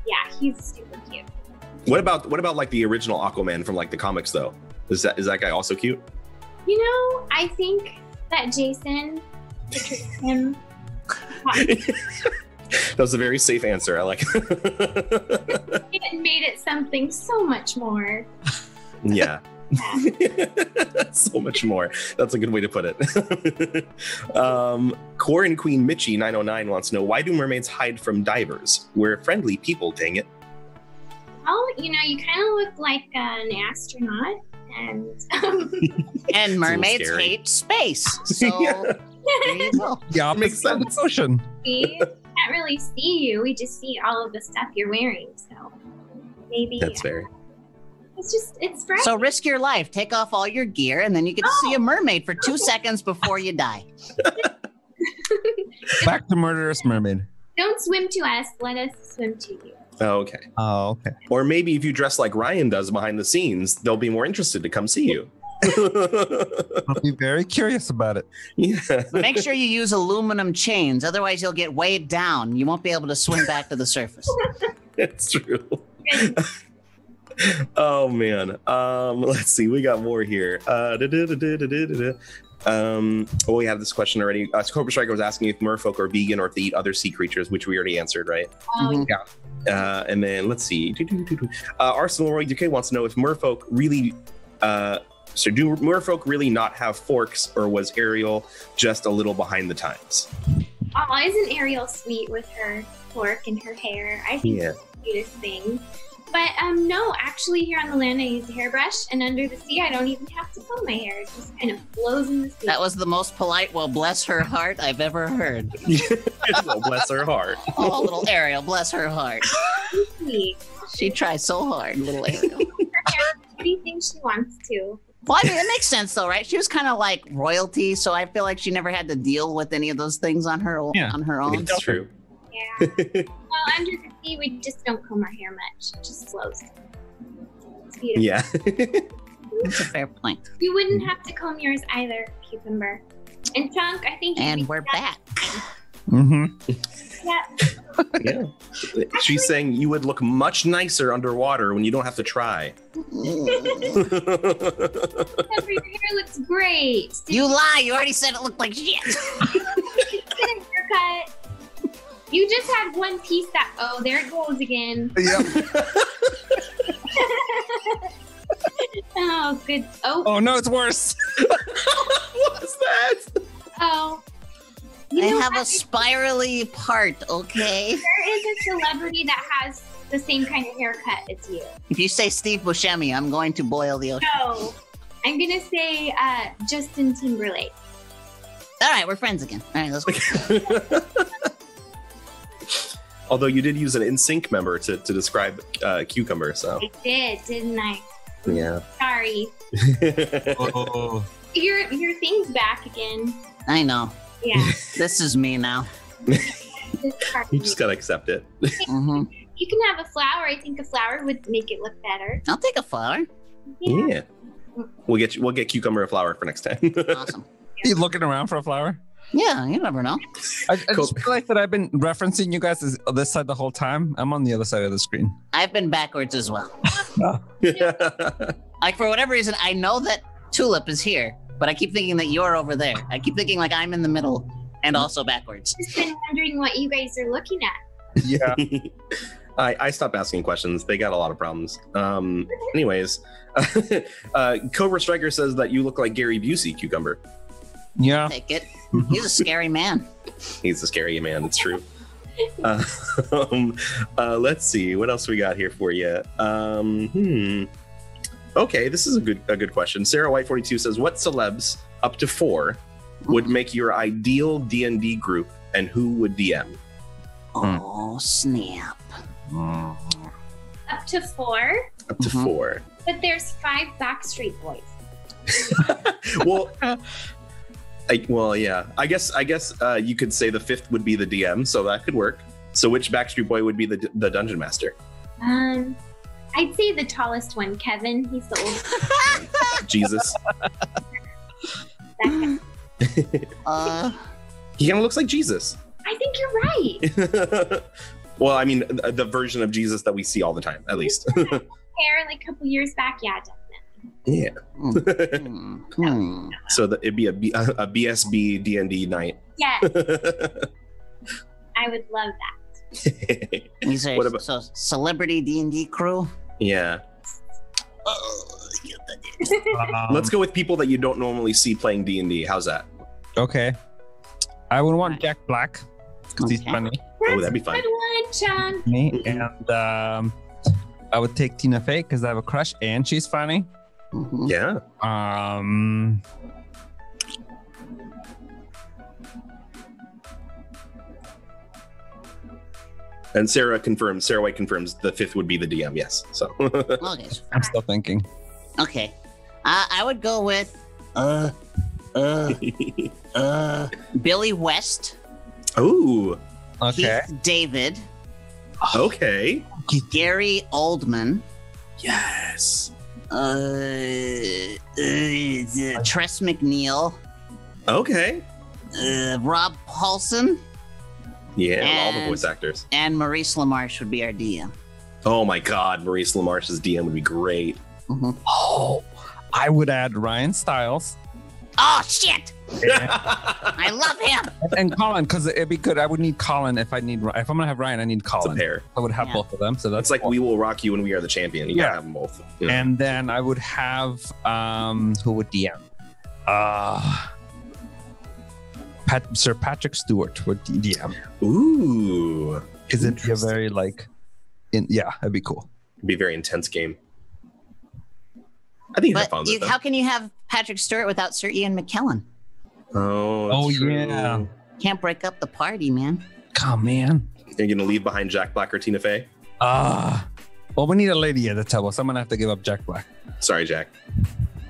Yeah, he's super cute. What about like the original Aquaman from like the comics though? Is that guy also cute? You know, I think that Jason portrays him. That was a very safe answer. I like it. It made it something so much more. Yeah. So much more. That's a good way to put it. Corn Queen Mitchie 909 wants to know, why do mermaids hide from divers? We're friendly people, dang it. Oh, you know, you kind of look like an astronaut, and And mermaids scary. hate space. So there you go. yeah, Makes makes sense. Ocean. we can't really see you. We just see all of the stuff you're wearing. So maybe That's fair. it's frightening. So risk your life. Take off all your gear, and then you get to see a mermaid for 2 seconds before you die. Back to Murderous Mermaid. Don't swim to us. Let us swim to you. Oh, okay. Oh, okay. Or maybe if you dress like Ryan does behind the scenes, they'll be more interested to come see you. I'll be very curious about it. Yeah. Make sure you use aluminum chains, otherwise you'll get weighed down. You won't be able to swim back to the surface. It's true. Oh man. Let's see. We got more here. We have this question already. Cobra Striker was asking if merfolk are vegan or if they eat other sea creatures, which we already answered, right? Oh, Mhm. And then let's see. Arsenal Roy UK wants to know if merfolk really. So do merfolk really not have forks, or was Ariel just a little behind the times? Oh, isn't Ariel sweet with her fork and her hair? I think Yeah. it's the cutest thing. But no, actually here on the land I use a hairbrush, and under the sea I don't even have to comb my hair. It just kind of flows in the sea. That was the most polite, well, bless her heart I've ever heard. Well, bless her heart. Oh, little Ariel, bless her heart. sweet. She tries so hard, little Ariel. Her hair can do anything she wants to. Well, I mean, it makes sense though, right? She was kind of like royalty, so I feel like she never had to deal with any of those things on her own. It's true. Yeah. Well, under the sea we just don't comb our hair much. It just flows. It's beautiful. Yeah. That's a fair point. You wouldn't have to comb yours either, Cucumber. And Chunk, I think. And we're back. Mm-hmm. Yeah. Yeah. She's saying you would look much nicer underwater when you don't have to try. Cucumber, your hair looks great. You lie. You already said it looked like shit. Get a haircut. You just had one piece that. Oh, there it goes again. Yep. Oh, good. Oh, Oh no, it's worse. What was that? oh. I You know have a what? spirally part, okay? There is a celebrity that has the same kind of haircut as you. If you say Steve Buscemi, I'm going to boil the ocean. No, I'm gonna say Justin Timberlake. All right, we're friends again. All right, let's go. Although you did use an NSYNC member to describe Cucumber, so I did, didn't I? Yeah. Sorry. Oh. Your thing's back again. I know. Yeah. This is me now. It's hard. You just gotta accept it. hmm You can have a flower. I think a flower would make it look better. I'll take a flower. Yeah. We'll get Cucumber a flower for next time. Awesome. You looking around for a flower? Yeah, you never know. I Cool. just feel like that I've been referencing you guys as this side the whole time. I'm on the other side of the screen. I've been backwards as well. Like, for whatever reason, I know that Tulip is here, but I keep thinking that you're over there. I keep thinking like I'm in the middle and also backwards. I've just been wondering what you guys are looking at. Yeah. I stopped asking questions. They got a lot of problems. Anyways, Cobra Striker says that you look like Gary Busey, Cucumber. Yeah. Take it. He's a scary man. He's a scary man. It's true. Let's see what else we got here for you. Okay, this is a good question. Sarah White 42 says, "What celebs up to 4 would make your ideal D&D group, and who would DM?" Oh, snap. Up to 4, Up to 4. but there's 5 Backstreet Boys. Well, yeah. I guess you could say the 5th would be the DM, so that could work. So which Backstreet Boy would be the dungeon master? I'd say the tallest one, Kevin. He's the oldest. Jesus. That guy. He kind of looks like Jesus. I think you're right. Well, I mean, the version of Jesus that we see all the time, at least. Hair like a couple years back, yeah, definitely. Hmm. So it'd be a BSB D&D night. Yeah, I would love that. These are What about- so celebrity D&D crew. Yeah. Um, Let's go with people that you don't normally see playing D&D. How's that? Okay. I would want Jack Black because he's Okay. funny. Oh, that'd be fun. Good one, Chunk. Me and I would take Tina Fey because I have a crush and she's funny. Mhm. Yeah. And Sarah White confirms the 5th would be the DM. Yes. So Okay. I'm still thinking. Okay. I would go with Billy West, Ooh. Okay. Keith David, Okay. Gary Oldman, Yes. Tress McNeil, Okay. Rob Paulson, Yeah, all the And- voice actors. and Maurice LaMarche would be our DM. Oh my God, Maurice LaMarche's DM would be great. Mhm. Oh, I would add Ryan Stiles Oh shit! I love him. and Colin because it'd be good. I would need Colin if I'm gonna have Ryan. I need It's a Colin. pair. I would have Yeah. both of them. So that's It's like cool. We Will Rock You and We Are the Champion. You Yeah. gotta have them both. You know? And then I would have who would DM? Sir Patrick Stewart would DM. Ooh. Because it'd be a very it'd be cool. It'd be a very intense game. I think you'd have fun But with them. how can you have Patrick Stewart without Sir Ian McKellen? Oh, Oh, that's true. yeah. Can't break up the party, man. Come man. You're gonna leave behind Jack Black or Tina Fey? Well, we need a lady at the table, so I'm gonna have to give up Jack Black. Sorry, Jack.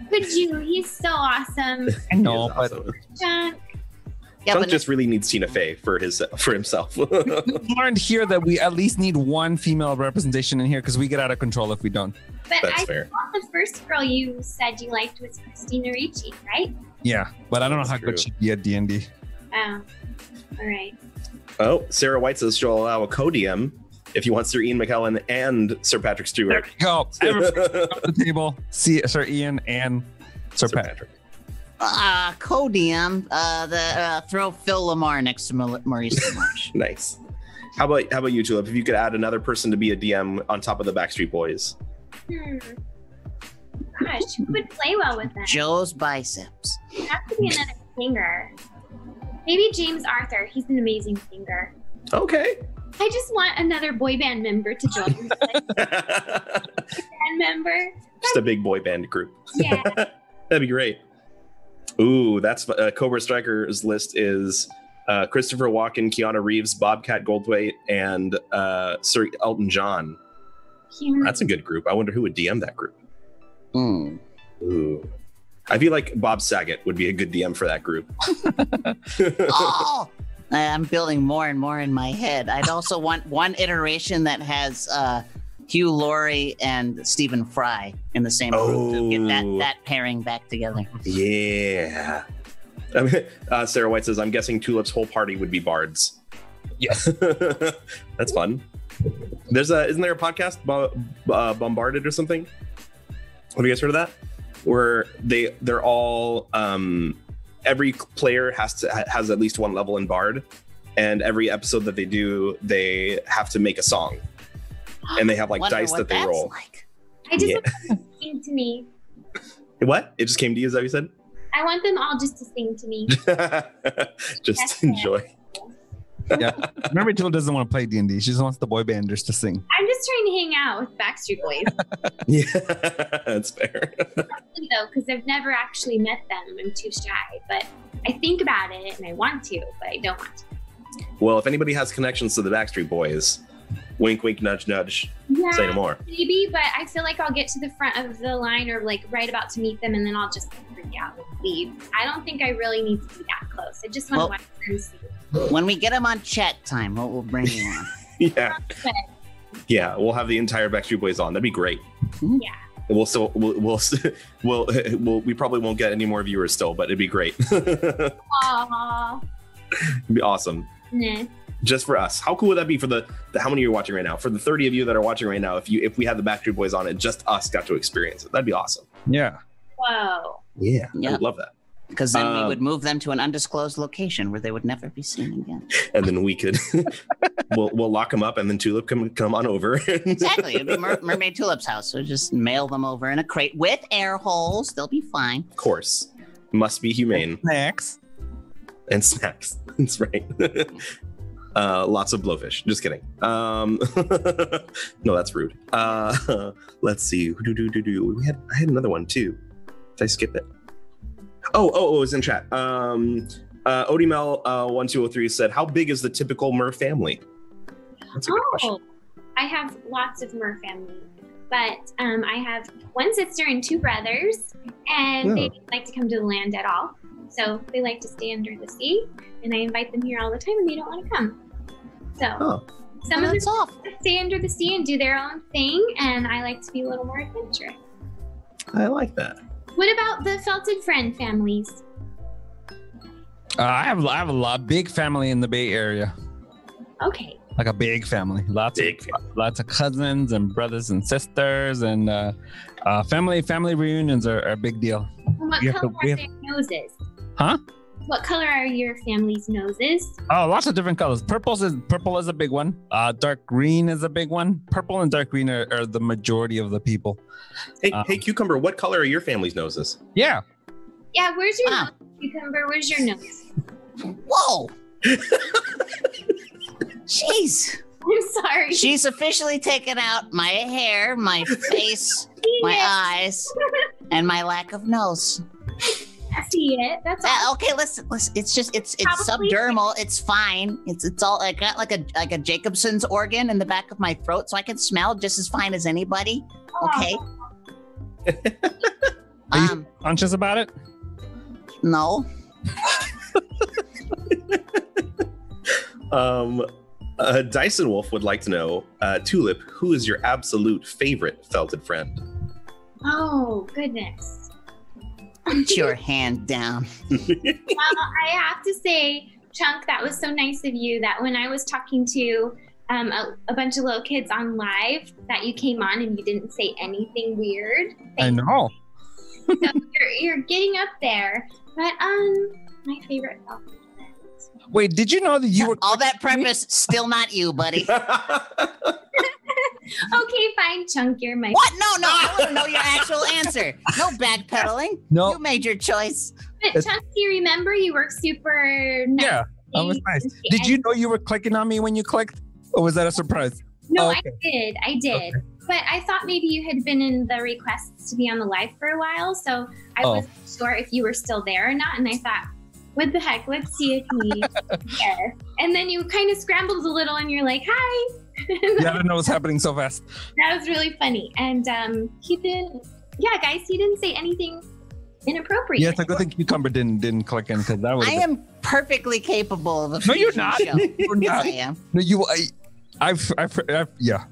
Could you? He's so awesome. I know, He is but awesome. Chunk. Yeah, Chunk but just really needs Tina Fey for himself. we learned here that we at least need one female representation in here because we get out of control if we don't. But That's I fair. thought the first girl you said you liked was Christina Ricci, right? Yeah, but I don't know That's how true. good she'd be at D&D. Oh, all right. Oh, Sarah White says she'll allow a co-DM if you want Sir Ian McKellen and Sir Patrick Stewart. Go, everybody at the table. See Sir Ian and Sir Patrick. co-DM, throw Phil Lamar next to Maurice LaMarche. Nice. How about you, Tulip? If you could add another person to be a DM on top of the Backstreet Boys. Gosh, who would play well with them? Joe's biceps. It has to be another singer. Maybe James Arthur. He's an amazing singer. Okay. I just want another boy band member to join. Like, band member. Just a big boy band group. Yeah. That'd be great. Ooh, that's Cobra Striker's list is Christopher Walken, Keanu Reeves, Bobcat Goldthwait, and Sir Elton John. That's a good group. I wonder who would DM that group. Hmm. Ooh. I feel like Bob Saget would be a good DM for that group. Oh, I'm building more and more in my head. I'd also want one iteration that has Hugh Laurie and Stephen Fry in the same group to get that pairing back together. Yeah. I mean, Sarah White says, I'm guessing Tulip's whole party would be bards. Yes. That's fun. Isn't there a podcast, Bombarded or something? Have you guys heard of that? Where they're all every player has at least one level in Bard, and every episode that they do, they have to make a song, and they have like dice that they roll. Like. I just want them to sing to me. What? It just came to you, is that what you said? I want them all just to sing to me. Just That's enjoy. Yeah. Mermaid Tulip doesn't want to play D&D. She just wants the boy banders to sing. I'm just trying to hang out with Backstreet Boys. Yeah, that's fair. Though, because I've never actually met them. I'm too shy. But I think about it and I want to, but I don't want to. Well, if anybody has connections to the Backstreet Boys, wink, wink, nudge, nudge. Yeah, Say no more. maybe, but I feel like I'll get to the front of the line or like right about to meet them and then I'll just freak out and leave. I don't think I really need to be that close. I just want to watch them sing. When we get them on chat time, we'll bring you on. Yeah. Yeah, we'll have the entire Backstreet Boys on. That'd be great. Yeah. We'll we probably won't get any more viewers still, but it'd be great. It'd Aww. be awesome. Nah. Just for us. How cool would that be for the how many you're watching right now? For the 30 of you that are watching right now, if we had the Backstreet Boys on and just us got to experience it, that'd be awesome. Yeah. Whoa. Yeah. I Yeah. would love that. Because then we would move them to an undisclosed location where they would never be seen again. And then we could we'll lock them up and then Tulip come on over. Exactly. It'd be Mermaid Tulip's house. So just mail them over in a crate with air holes. They'll be fine. Of course. Must be humane. Snacks. And snacks. That's right. Lots of blowfish. Just kidding. No, that's rude. Let's see. I had another one too. Did I skip it? Oh, it was in chat. Odimel1203 said, how big is the typical Mer family? That's a good question. I have lots of Mer family, but I have one sister and two brothers, and they don't like to come to the land at all. So they like to stay under the sea, and I invite them here all the time, and they don't want to come. So some of them stay under the sea and do their own thing, and I like to be a little more adventurous. I like that. What about the Felted Friend families? I have a big family in the Bay Area. Okay. Like a big family. Lots of cousins and brothers and sisters, and family reunions are a big deal. What color are their noses? Huh? What color are your family's noses? Oh, lots of different colors. Purple is a big one. Dark green is a big one. Purple and dark green are the majority of the people. Hey, Cucumber, what color are your family's noses? Yeah. Yeah, where's your nose, Cucumber? Where's your nose? Whoa. Jeez. I'm sorry. She's officially taken out my hair, my face, my eyes, and my lack of nose. I see it. That's all. Okay, listen. It's subdermal. It's fine. It's all. I got like a Jacobson's organ in the back of my throat, so I can smell just as fine as anybody. Okay. Are you conscious about it? No. Dyson Wolf would like to know, Tulip, who is your absolute favorite Felted Friend? Oh, goodness. Put your hand down. Well, I have to say, Chunk, that was so nice of you that when I was talking to a bunch of little kids on live, that you came on and you didn't say anything weird. I know. So you're getting up there. But my favorite Felted Friend. Wait, did you know that you were all that preface? Still not you, buddy. Okay, fine, Chunk, you're my... What? No, I want to know your actual answer. No backpedaling. No. You made your choice. But Chunk, do you remember you were super nice? Yeah, that was nice. Did you know you were clicking on me when you clicked? Or was that a surprise? No, okay. I did. Okay. But I thought maybe you had been in the requests to be on the live for a while, so I wasn't sure if you were still there or not, and I thought, what the heck, let's see if he's there. And then you kind of scrambled a little and you're like, hi. Yeah, I didn't know it was happening so fast. That was really funny. And he didn't Yeah, guys, he didn't say anything inappropriate. Yeah, it's a good thing Cucumber didn't click in because that was. I am perfectly capable of a No, you're fusion not. show. You're Yes, not. I am. No, you. I've yeah,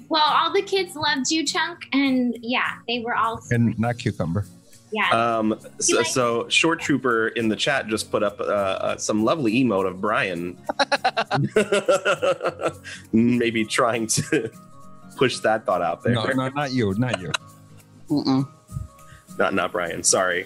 Well, all the kids loved you, Chunk, and yeah, they were all and not Cucumber. yeah. So Short Trooper in the chat just put up some lovely emote of Brian, maybe trying to push that thought out there. No, not you, not you. Mm-mm. Not Brian. Sorry.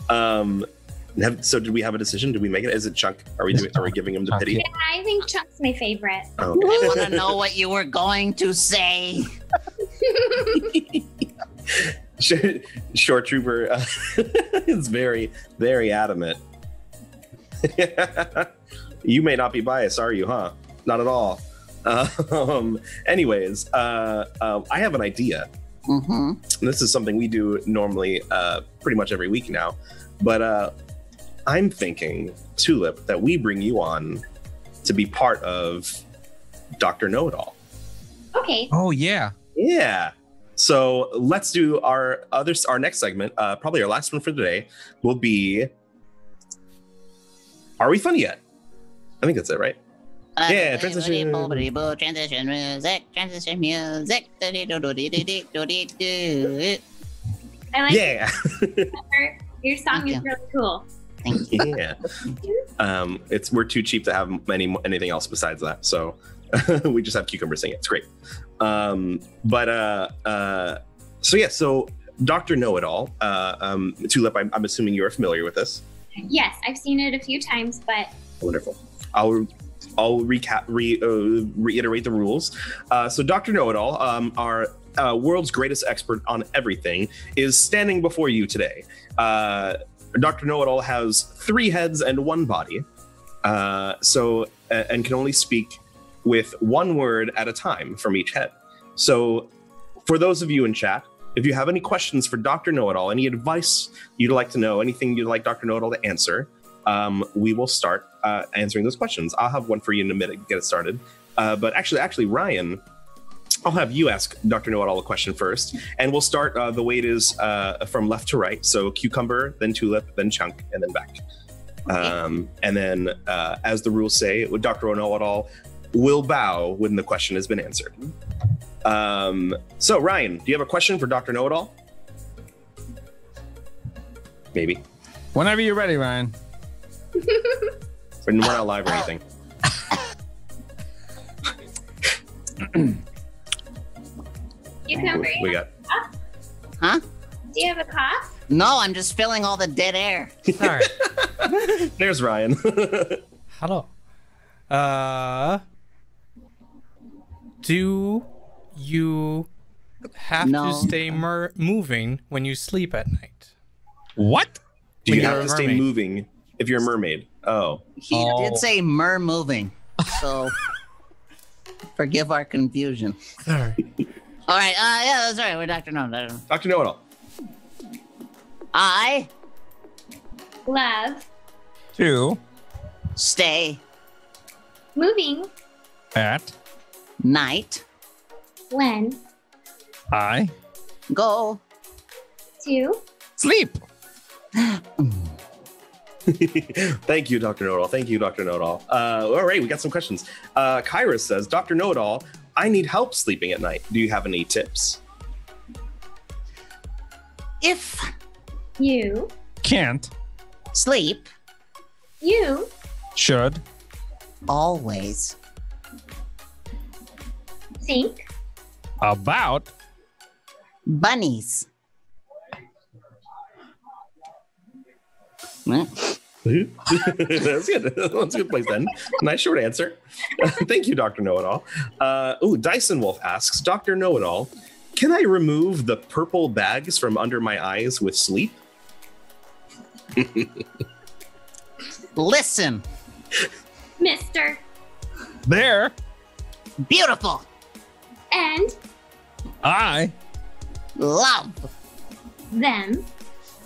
So did we have a decision? Did we make it? Is it Chunk? Are we giving him the Chunk, pity? yeah. Yeah, I think Chunk's my favorite. Oh, I want to know what you were going to say. Short Trooper is very, very adamant. You may not be biased, are you? Huh? Not at all. Anyways, I have an idea. Mm-hmm. This is something we do normally pretty much every week now. But I'm thinking, Tulip, that we bring you on to be part of Dr. Know-It-All. Okay. Oh yeah. Yeah. So let's do our next segment. Probably our last one for today will be, Are We Funny Yet? I think that's it, right? Yeah, transition. Transition music. Transition music. I like Yeah. your song Thank is you. really cool. Thank you. Yeah. We're too cheap to have anything else besides that. So we just have Cucumber sing it. It's great. So Dr. Know-It-All, Tulip, I'm assuming you're familiar with this. Yes, I've seen it a few times, but Wonderful. I'll reiterate the rules. So Dr. Know-It-All, our world's greatest expert on everything, is standing before you today. Dr. Know-It-All has 3 heads and 1 body, and can only speak with 1 word at a time from each head. So for those of you in chat, if you have any questions for Dr. Know-It-All, any advice you'd like to know, anything you'd like Dr. Know-It-All to answer, we will start answering those questions. I'll have one for you in a minute to get it started. But actually, Ryan, I'll have you ask Dr. Know-It-All a question first, and we'll start the way it is from left to right. So Cucumber, then Tulip, then Chunk, and then back. And then, as the rules say, with Dr. Know-It-All will bow when the question has been answered. So Ryan, do you have a question for Dr. Know-It-All? Maybe. Whenever you're ready, Ryan. We're not live or anything. Cucumber, We got. Huh? do you have a cough? No, I'm just filling all the dead air. Sorry. There's Ryan. Hello. Do you have No. to stay moving when you sleep at night? What? Do When you you're have a to stay mermaid. moving if you're a mermaid? Oh. He Oh. did say mer moving, so forgive our confusion. Sorry. All right, yeah, that's all right. We're Dr. No. Dr. Know-It-All. I Love 2 stay moving at night, when I go to sleep. Thank you, Dr. Know-It-All. Thank you, Dr. Know-It-All. All right, we got some questions. Kairos says, Dr. Know-It-All, I need help sleeping at night. Do you have any tips? if you, Can't. sleep you Should. always think About. bunnies. Hmm? That's good. That's a good place then. Nice short answer. Thank you, Dr. Know-It-All. Dyson Wolf asks, Dr. Know-It-All, can I remove the purple bags from under my eyes with sleep? Listen, Mr. There. beautiful, and I. love, them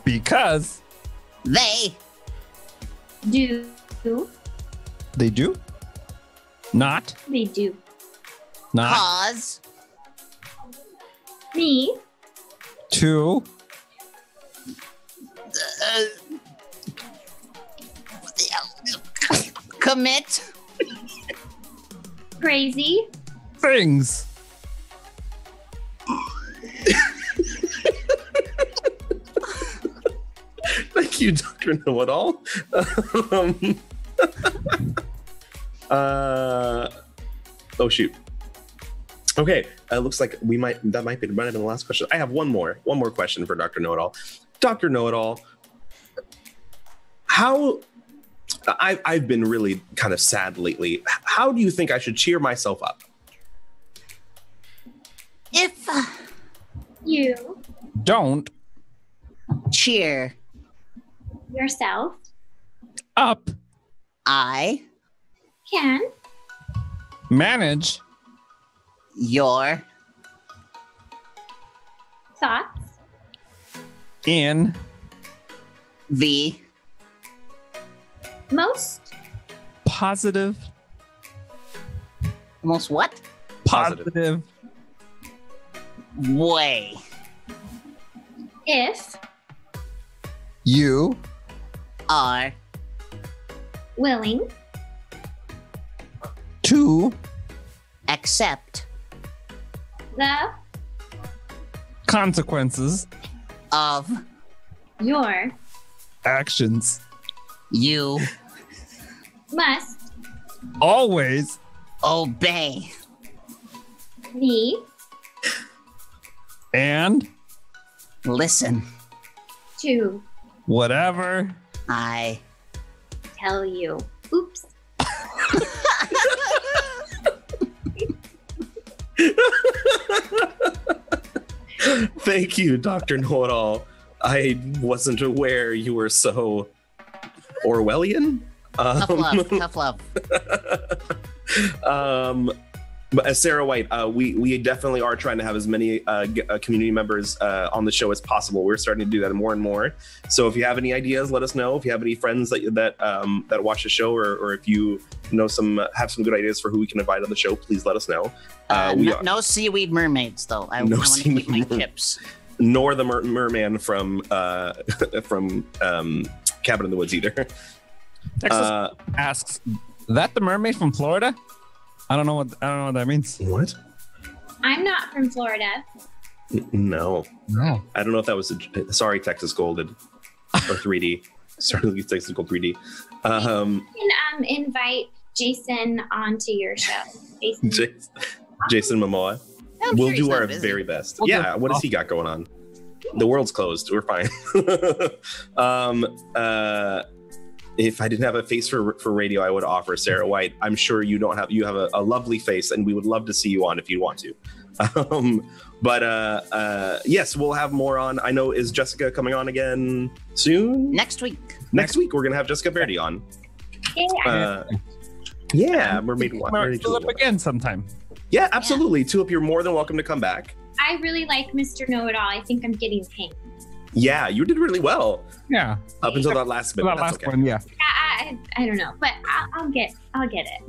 Because. they do They do. Not. they do Not. cause Me. 2, Commit. Crazy. things. Thank you, Dr. Know-It-All. Oh shoot. Okay, looks like that might be the last question. I have one more question for Dr. Know-It-All. Dr. Know-It-All, how I've been really kind of sad lately. How do you think I should cheer myself up? If You. Don't cheer, Yourself. up I Can. manage your Thoughts. in the Most. positive most what positive way If. you are Willing. to accept The. consequences of Your. actions you Must. always obey The. and listen To. whatever I Tell you. Oops. Thank you, Dr. Know-It-All. I wasn't aware you were so Orwellian. tough love. But as Sarah White, we definitely are trying to have as many community members on the show as possible. We're starting to do that more and more. So if you have any ideas, let us know. If you have any friends that watch the show, or if you know have some good ideas for who we can invite on the show, please let us know. No seaweed mermaids though. I No want to keep my seaweed tips. Nor the merman from Cabin in the Woods either. Texas asks that the mermaid from Florida. I don't know what that means. What? I'm not from Florida. No. I don't know if that was sorry, Texas Golded or 3D. Sorry, Texas Gold 3D. You can invite Jason onto your show. Jason Momoa. I'm We'll sure he's do not our busy. very best. We'll Yeah, do- what has he got going on? The world's closed. We're fine. If I didn't have a face for radio, I would offer Sarah White. I'm sure you have a lovely face, and we would love to see you on if you want to. Yes, we'll have more on. I know, is Jessica coming on again soon? Next week. Next week, we're going to have Jessica Verdi on. Yeah. Mermaid Philip Tulip. again sometime. Yeah, absolutely. Tulip, you're more than welcome to come back. I really like Mr. Know-It-All. I think I'm getting pink. Yeah, you did really well Yeah, up until that last bit. that That's last okay. one. Yeah, I don't know, but I'll get it.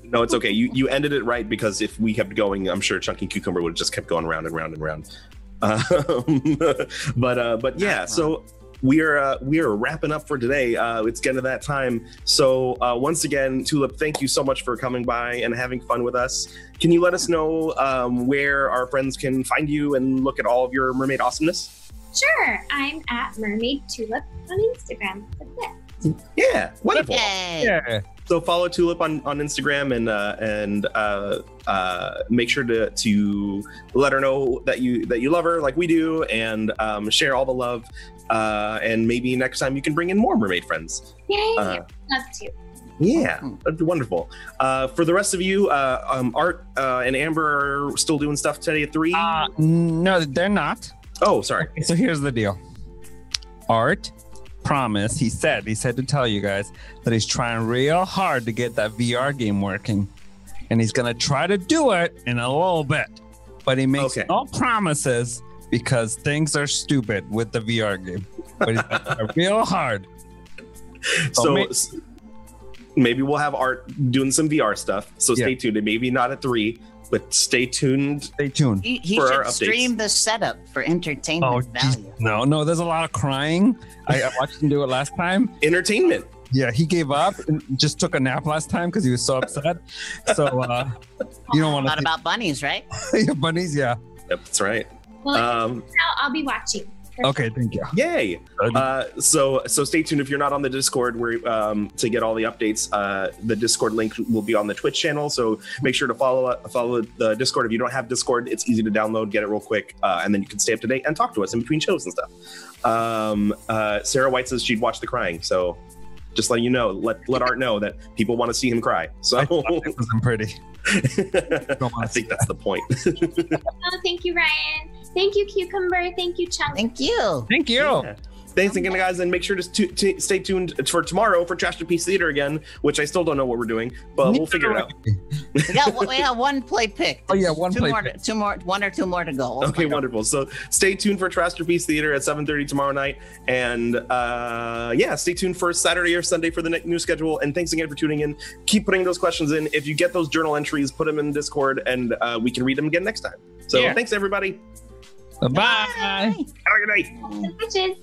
No, it's okay. You ended it right, because if we kept going, I'm sure Chunky Cucumber would have just kept going round and round and round. But yeah, so we are wrapping up for today. It's getting to that time. So once again, Tulip, thank you so much for coming by and having fun with us. Can you let us know where our friends can find you and look at all of your mermaid awesomeness? Sure. I'm at Mermaid Tulip on Instagram. That's it. Yeah, wonderful. Yay. yeah. So follow Tulip on Instagram and make sure to let her know that you love her like we do, and share all the love. And maybe next time you can bring in more mermaid friends. Yay. Love to. Yeah, that'd be wonderful. For the rest of you, Art and Amber are still doing stuff today at 3. No, they're not. Oh, sorry. So here's the deal. Art promised. He said to tell you guys that he's trying real hard to get that VR game working, and he's gonna try to do it in a little bit. But he makes Okay. no promises because things are stupid with the VR game. But he's gonna try real hard. Maybe we'll have Art doing some VR stuff. So stay Yeah. tuned. Maybe not at 3, But stay tuned. Stay tuned. He For our should updates. stream the setup for entertainment Oh, value. no, there's a lot of crying. I watched him do it last time. Entertainment. Yeah, he gave up and just took a nap last time because he was so upset. So you don't want Thought to about bunnies, right? your bunnies. Yeah. Yep, that's right. Well, I'll be watching. Okay, thank you. Yay! So stay tuned if you're not on the Discord where to get all the updates. The Discord link will be on the Twitch channel, so make sure to follow the Discord. If you don't have Discord, it's easy to download, get it real quick, and then you can stay up to date and talk to us in between shows and stuff. Sarah White says she'd watch the crying, so just letting you know, let Art know that people want to see him cry. So I'm pretty. I think that's the point. Oh, thank you, Ryan. Thank you, Cucumber. Thank you, Chunk. Thank you. Thank you. Yeah. Thanks again, guys, and make sure to stay tuned for tomorrow for Trash to Piece Theater again, which I still don't know what we're doing, but we'll figure it out. We got one play picked. Oh yeah, one play. One or two more to go. Okay, wonderful. So stay tuned for Trash to Piece Theater at 7:30 tomorrow night, and stay tuned for Saturday or Sunday for the new schedule. And thanks again for tuning in. Keep putting those questions in. If you get those journal entries, put them in Discord, and we can read them again next time. So thanks, everybody. Bye. Have a good night. Bitches.